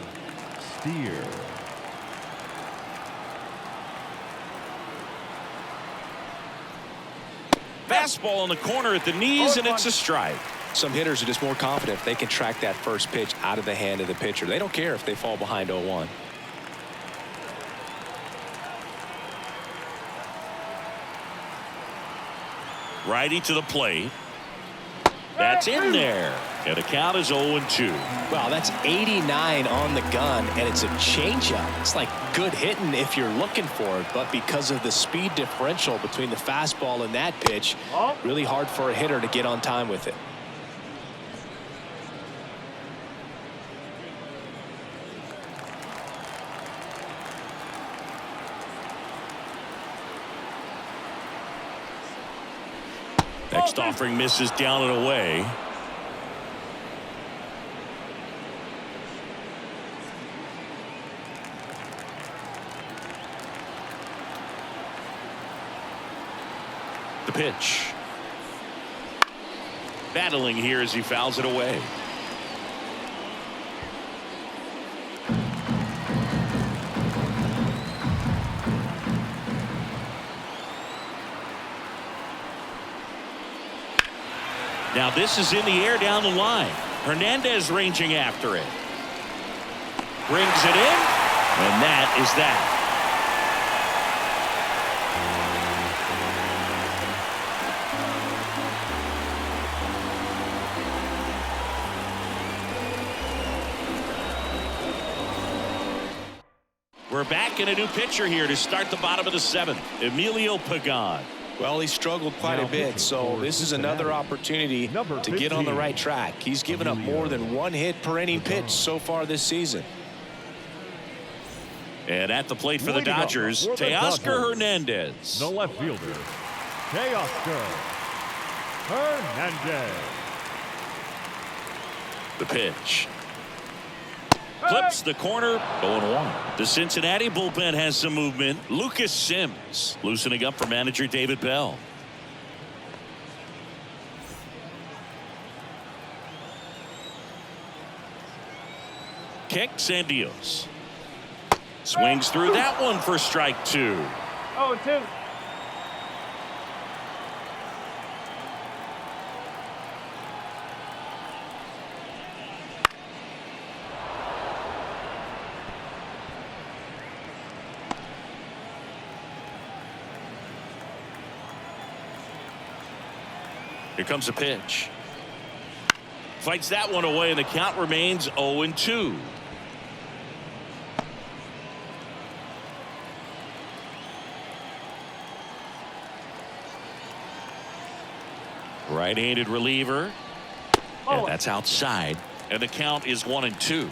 Fastball in the corner at the knees, and it's a strike. Some hitters are just more confident if they can track that first pitch out of the hand of the pitcher. They don't care if they fall behind 0-1. Righty to the plate. That's in there. And the count is 0-2. Wow, that's 89 on the gun, and it's a changeup. It's like good hitting if you're looking for it, but because of the speed differential between the fastball and that pitch, really hard for a hitter to get on time with it. Next offering misses down and away. The pitch. Battling here as he fouls it away. Now this is in the air down the line. Hernandez ranging after it. Brings it in, and that is that. We're back in a new pitcher here to start the bottom of the 7th. Emilio Pagan. Well, he struggled quite a bit, so this is another opportunity to get on the right track. He's given up more than 1 hit per inning pitch so far this season. And at the plate for the Dodgers, Teoscar Hernandez. The left fielder, Teoscar Hernandez. The pitch. Clips the corner, 0-1. The Cincinnati bullpen has some movement. Lucas Sims loosening up for manager David Bell. Kicks and deals. Swings through that one for strike 2. 0-2. Here comes a pitch. Fights that one away, and the count remains 0-2. Right-handed reliever. And that's outside. And the count is 1-2.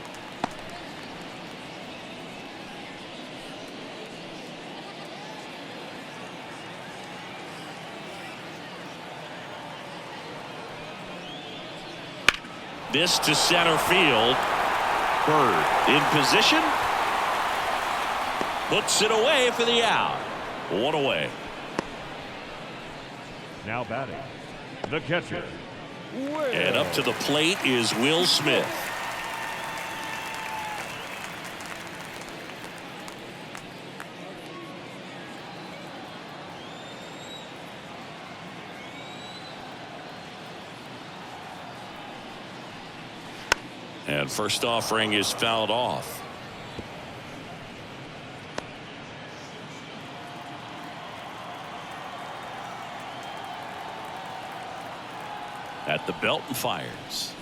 This to center field. Bird in position. Puts it away for the out. 1 away. Now batting, the catcher. And up to the plate is Will Smith. And first offering is fouled off. At the belt and fires.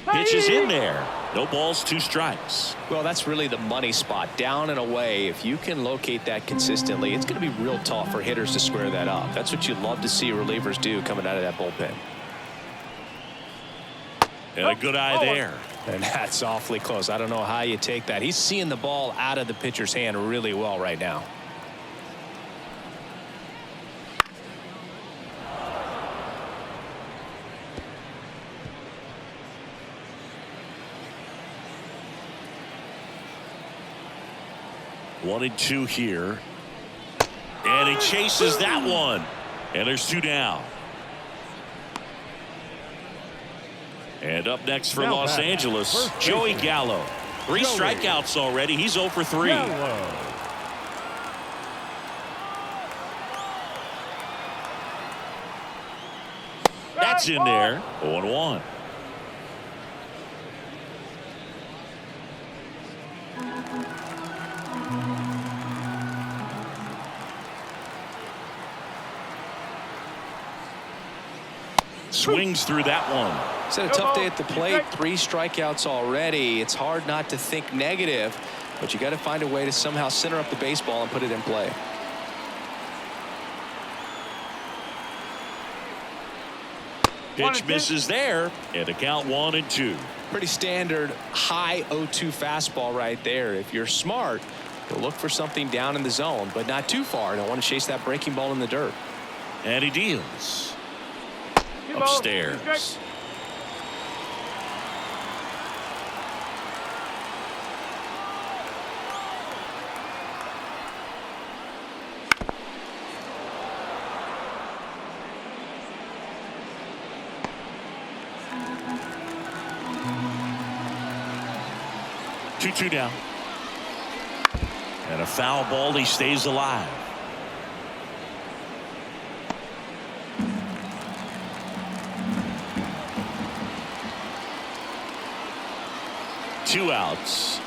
Pitch is in there. No balls, 2 strikes. Well, that's really the money spot. Down and away. If you can locate that consistently, it's going to be real tough for hitters to square that up. That's what you love to see relievers do coming out of that bullpen. And a good eye there. And that's awfully close. I don't know how you take that. He's seeing the ball out of the pitcher's hand really well right now. One and 2 here. And he chases that one. And there's 2 down. And up next for Los Angeles, Joey Gallo. 3 strikeouts already. He's 0 for 3. That's in there. 0-1. Swings through that one. It's had a tough day at the plate. 3 strikeouts already. It's hard not to think negative, but you got to find a way to somehow center up the baseball and put it in play. Pitch misses there, and the count 1-2. Pretty standard high 0-2 fastball right there. If you're smart, you'll look for something down in the zone, but not too far. Don't want to chase that breaking ball in the dirt. And he deals. Upstairs. Two down. And a foul ball. He stays alive. Two outs.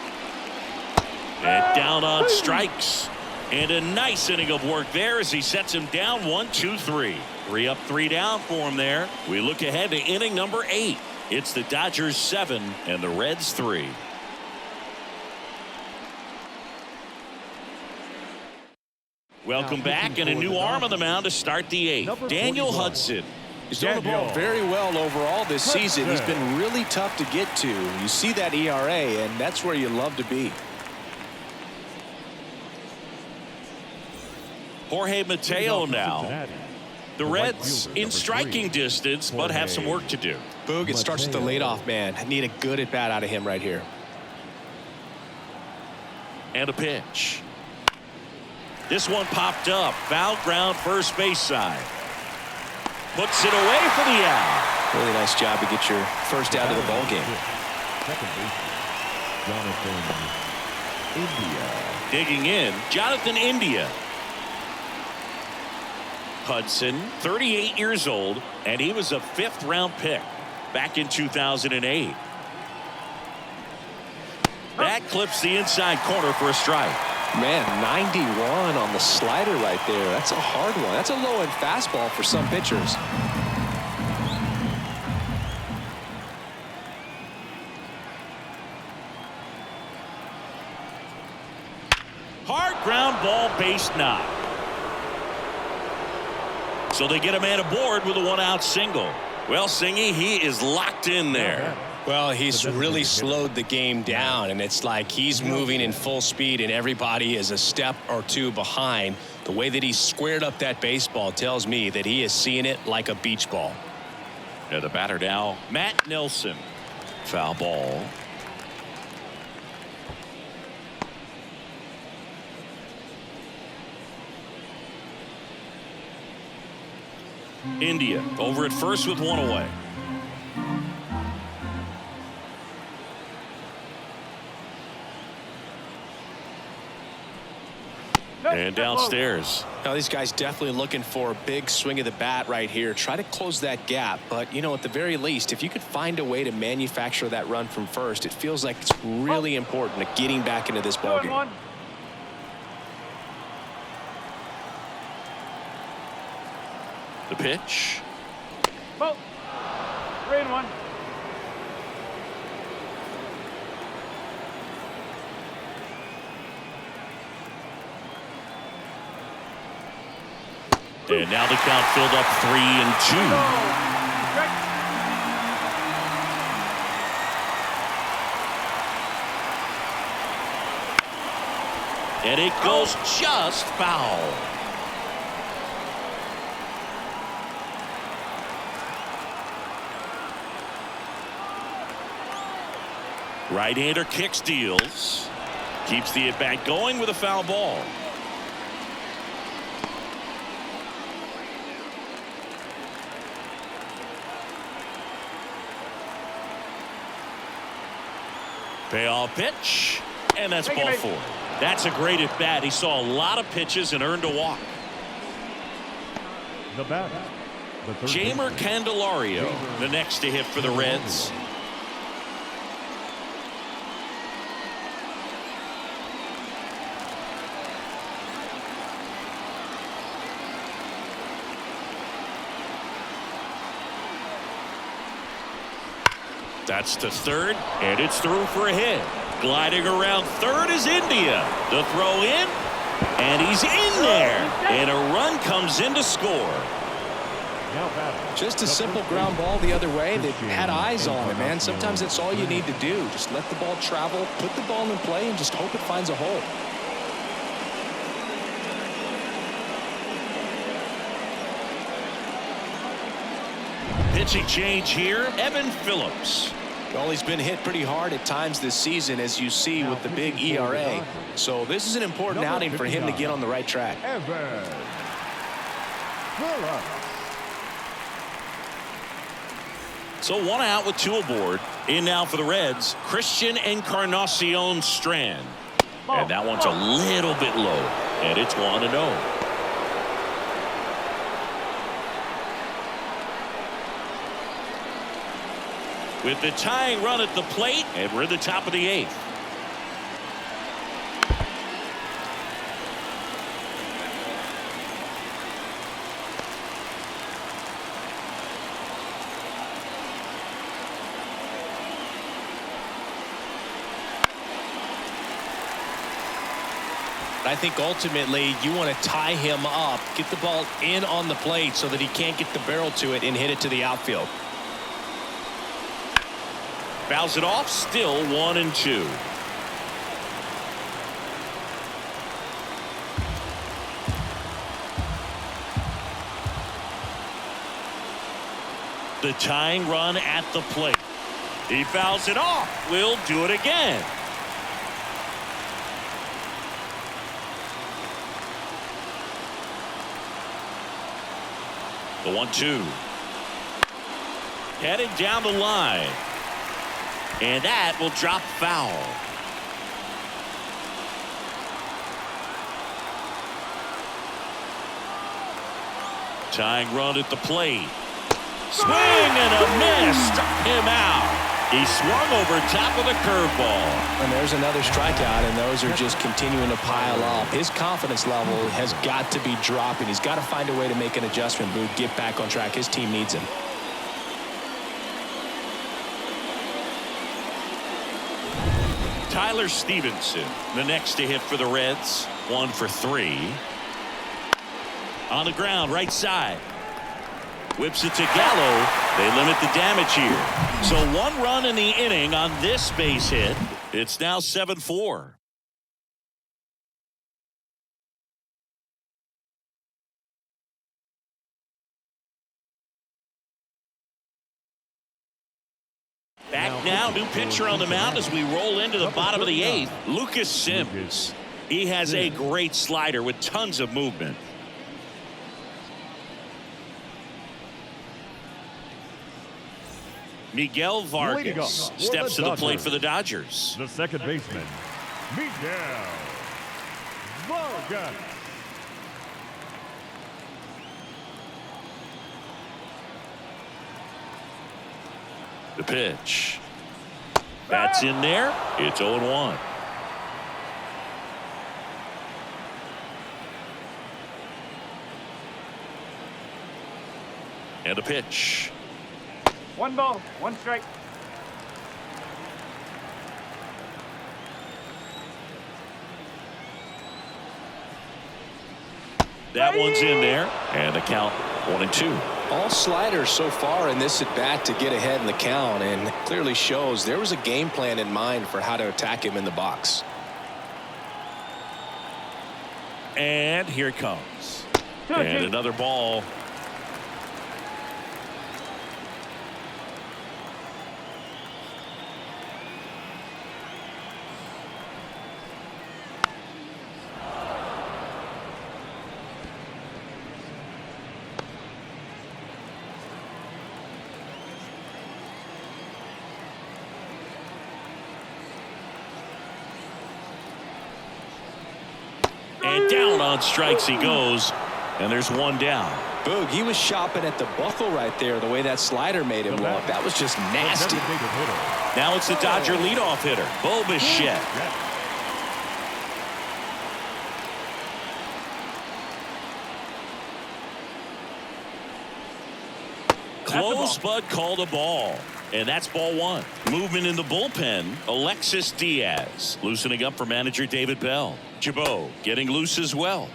And down on strikes. And a nice inning of work there as he sets him down 1-2-3. 3 up, 3 down for him there. We look ahead to inning number 8. It's the Dodgers 7 and the Reds 3. Welcome back, and a new arm on the mound to start the 8th. Daniel Hudson. He's doing the ball very well overall this season. He's been really tough to get to. You see that ERA, and that's where you love to be. Jorge Mateo now. The Reds in striking distance, but have some work to do. Boog, it starts with the leadoff man. I need a good at bat out of him right here. And a pitch. This one popped up. Foul ground first base side. Puts it away for the out. Really nice job to get your first out of the ball game. Second baseman, Jonathan India. Digging in, Jonathan India. Hudson, 38 years old, and he was a 5th round pick back in 2008. That clips the inside corner for a strike. Man, 91 on the slider right there. That's a hard one. That's a low-end fastball for some pitchers. Hard ground ball, base knock. So they get a man aboard with a 1-out single. Well, Singy, he is locked in there. Well, he's really slowed the game down, and it's like he's moving in full speed, and everybody is a step or 2 behind. The way that he squared up that baseball tells me that he is seeing it like a beach ball. And the batter now, Matt Nelson. Foul ball. India over at first with 1 away. And downstairs. Now these guys definitely looking for a big swing of the bat right here. Try to close that gap. But, you know, at the very least, if you could find a way to manufacture that run from first, it feels like it's really important to getting back into this ballgame. The pitch. 3-1. And now the count filled up 3-2. And it goes just foul. Right-hander kicks, deals. Keeps the at-bat going with a foul ball. Payoff pitch, and that's ball 4. That's a great at bat. He saw a lot of pitches and earned a walk. The batter, Jamer Candelario, the next to hit for the Reds. That's to third, and it's through for a hit. Gliding around third is India. The throw in, and he's in there. And a run comes in to score. Just a simple ground ball the other way. They had eyes on it, man. Sometimes that's all you need to do. Just let the ball travel, put the ball in play, and just hope it finds a hole. Pitching change here, Evan Phillips. Well, he's been hit pretty hard at times this season, as you see with the big ERA. So this is an important outing for him to get on the right track. Evan Phillips. So 1 out with 2 aboard. In now for the Reds, Christian Encarnacion Strand. And that one's a little bit low. And it's 1-0. With the tying run at the plate, and we're at the top of the 8th. I think ultimately you want to tie him up, get the ball in on the plate so that he can't get the barrel to it and hit it to the outfield. Fouls it off, still 1-2. The tying run at the plate. He fouls it off. We'll do it again. The 1-2. Headed down the line. And that will drop foul. Tying run at the plate. Swing and a miss. Struck him out. He swung over top of the curveball. And there's another strikeout, and those are just continuing to pile up. His confidence level has got to be dropping. He's got to find a way to make an adjustment, Boog, get back on track. His team needs him. Tyler Stevenson, the next to hit for the Reds. 1 for 3. On the ground, right side. Whips it to Gallo. They limit the damage here. So 1 run in the inning on this base hit. It's now 7-4. Back now, new pitcher on the mound as we roll into the bottom of the 8th. Lucas Sims. He has a great slider with tons of movement. Miguel Vargas steps to the plate for the Dodgers. The second baseman, Miguel Vargas. The pitch. That's in there. It's 0-1. And a pitch. 1 ball, 1 strike. That one's in there. And the count 1-2. All sliders so far in this at bat to get ahead in the count, and clearly shows there was a game plan in mind for how to attack him in the box. And here it comes. And another ball. And down on strikes he goes. And there's 1 down. Boog, he was shopping at the buckle right there, the way that slider made him look. That was just nasty. Now it's the Dodger leadoff hitter, Bo Bichette. Close, but called a ball. And that's ball one. Movement in the bullpen. Alexis Diaz loosening up for manager David Bell. Jabot getting loose as well.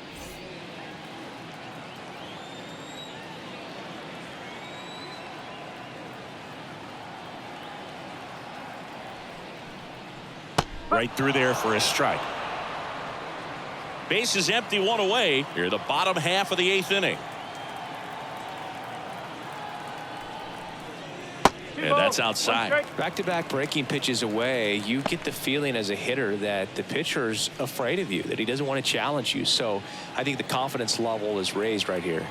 Right through there for a strike. Base is empty, one away. Here the bottom half of the 8th inning. And that's outside. Back-to-back breaking pitches away, you get the feeling as a hitter that the pitcher's afraid of you, that he doesn't want to challenge you. So I think the confidence level is raised right here.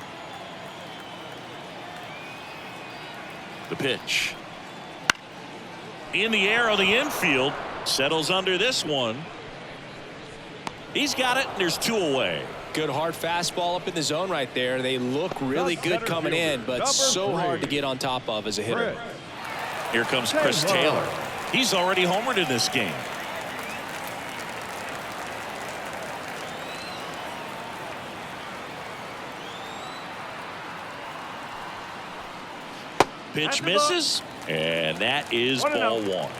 The pitch. In the air on the infield. Settles under this one. He's got it, and there's 2 away. Good hard fastball up in the zone right there. They look really good coming in, but so hard to get on top of as a hitter. Here comes Chris Taylor. He's already homered in this game. Pitch misses, and that is ball one.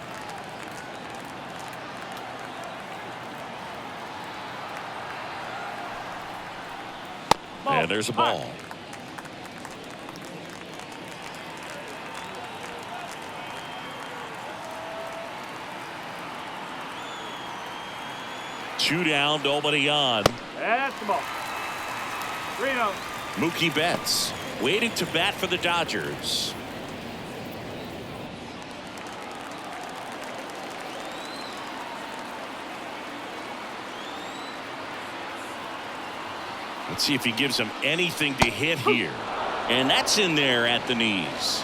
And there's a ball. Two down, nobody on. That's the ball. 3-0. Mookie Betts waiting to bat for the Dodgers. Let's see if he gives him anything to hit here. And that's in there at the knees.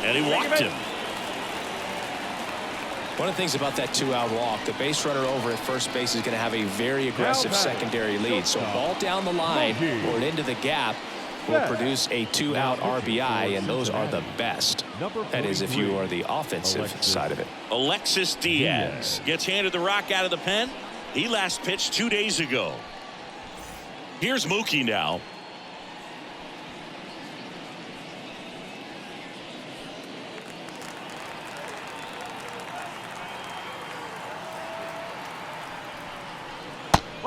And he walked him. One of the things about that 2-out walk, the base runner over at first base is going to have a very aggressive secondary lead. So a ball down the line or into the gap will produce a 2-out RBI, and those are the best. That is if you are the offensive side of it. Alexis Diaz gets handed the rock out of the pen. He last pitched 2 days ago. Here's Mookie now.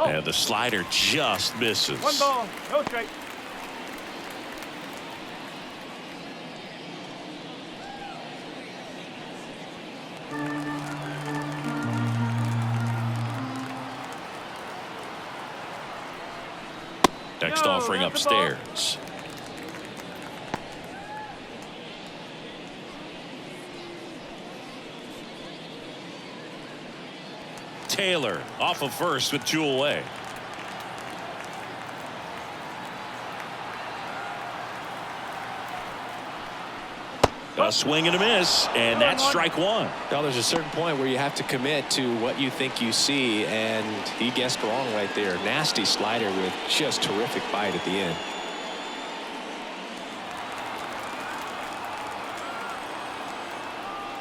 And the slider just misses. 1 ball, no strike. Next offering upstairs. Taylor off of first with 2 away. A swing and a miss, and that's strike one. Now there's a certain point where you have to commit to what you think you see, and he guessed wrong right there. Nasty slider with just terrific bite at the end.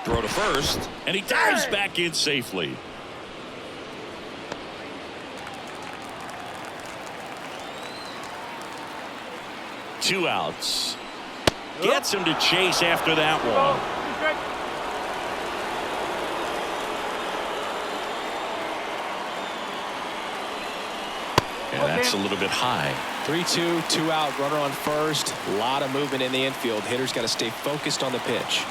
Throw to first, and he dives back in safely. Two outs. Gets him to chase after that one. And that's a little bit high. 3-2, 2 out, runner on first. A lot of movement in the infield. Hitter's got to stay focused on the pitch.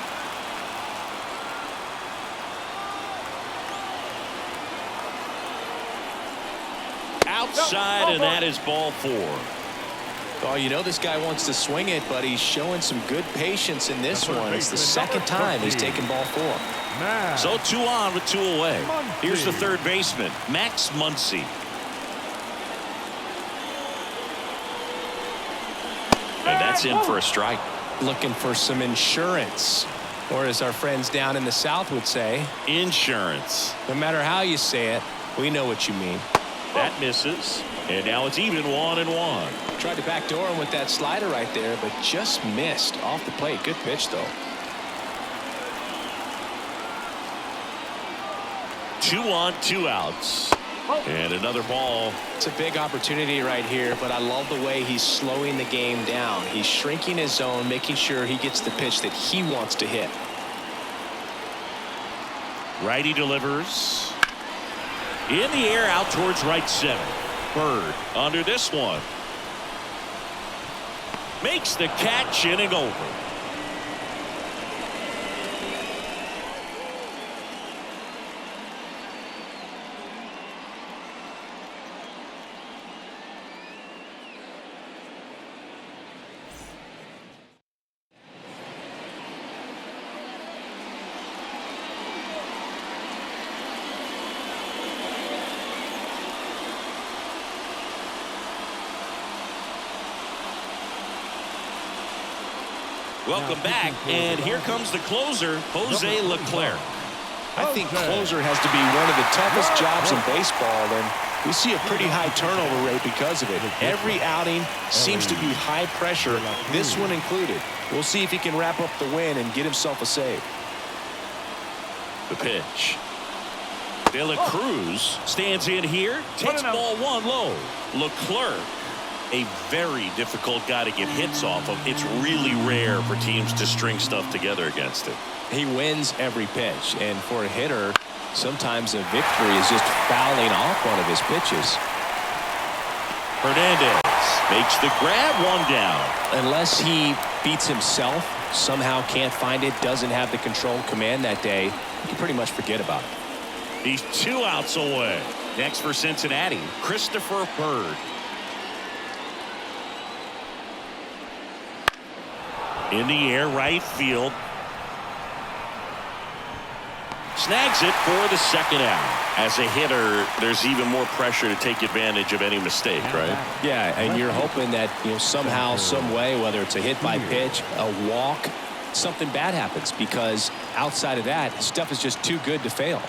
Outside, and that is ball 4. Oh, you know this guy wants to swing it, but he's showing some good patience in this one. It's the second time he's taken ball 4. So 2 on with 2 away. Here's the third baseman, Max Muncy. And that's in for a strike. Looking for some insurance, or as our friends down in the South would say, insurance. No matter how you say it, we know what you mean. That misses, and now it's even 1-1. Tried to backdoor him with that slider right there, but just missed off the plate. Good pitch, though. 2 on, 2 outs. And another ball. It's a big opportunity right here, but I love the way he's slowing the game down. He's shrinking his zone, making sure he gets the pitch that he wants to hit. Righty delivers. In the air out towards right center. Bird under this one. Makes the catch, inning over. Welcome back, and here comes the closer, Jose Leclerc. I think closer has to be one of the toughest jobs in baseball, and we see a pretty high turnover rate because of it. Every outing seems to be high pressure, this one included. We'll see if he can wrap up the win and get himself a save. The pitch. De La Cruz stands in here, takes ball one low. Leclerc, a very difficult guy to get hits off of. It's really rare for teams to string stuff together against it. He wins every pitch, and for a hitter, sometimes a victory is just fouling off one of his pitches. Hernandez makes the grab, one down. Unless he beats himself, somehow can't find it, doesn't have the control command that day, you can pretty much forget about it. He's 2 outs away. Next for Cincinnati, Christopher Bird. In the air, right field. Snags it for the second out. As a hitter, there's even more pressure to take advantage of any mistake, right? Yeah, and you're hoping that, somehow, some way, whether it's a hit by pitch, a walk, something bad happens, because outside of that, stuff is just too good to fail.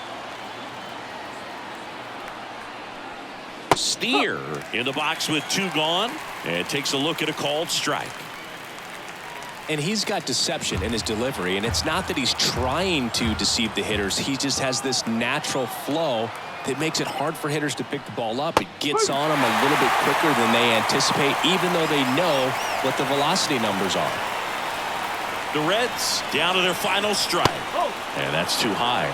Steer in the box with 2 gone, and takes a look at a called strike. And he's got deception in his delivery, and it's not that he's trying to deceive the hitters. He just has this natural flow that makes it hard for hitters to pick the ball up. It gets on them a little bit quicker than they anticipate, even though they know what the velocity numbers are. The Reds down to their final strike, and that's too high.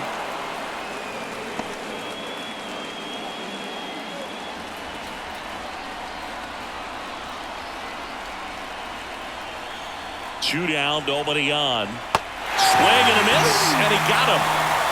Two down, nobody on. Swing and a miss, and he got him.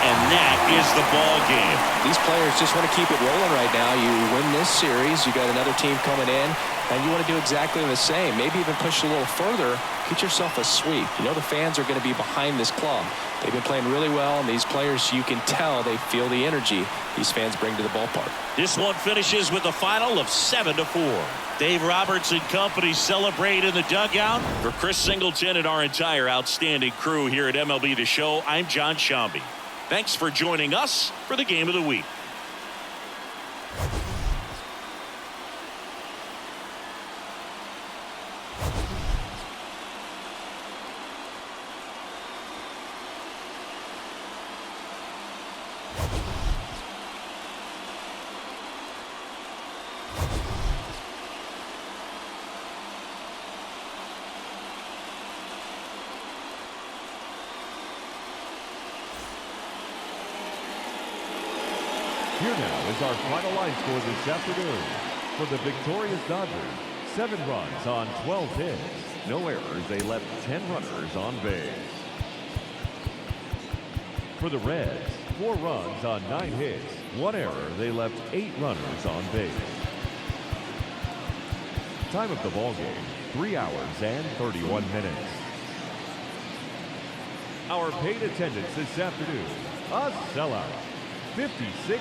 And that is the ball game. These players just want to keep it rolling right now. You win this series, you got another team coming in, and you want to do exactly the same. Maybe even push a little further, get yourself a sweep. The fans are going to be behind this club. They've been playing really well, and these players, you can tell they feel the energy these fans bring to the ballpark. This one finishes with a final of 7-4. Dave Roberts and company celebrate in the dugout. For Chris Singleton and our entire outstanding crew here at MLB The Show, I'm John Shambi. Thanks for joining us for the Game of the Week. Here now is our final line score this afternoon. For the victorious Dodgers, 7 runs on 12 hits. No errors, they left 10 runners on base. For the Reds, 4 runs on 9 hits. 1 error, they left 8 runners on base. Time of the ball game, 3 hours and 31 minutes. Our paid attendance this afternoon, a sellout, 56.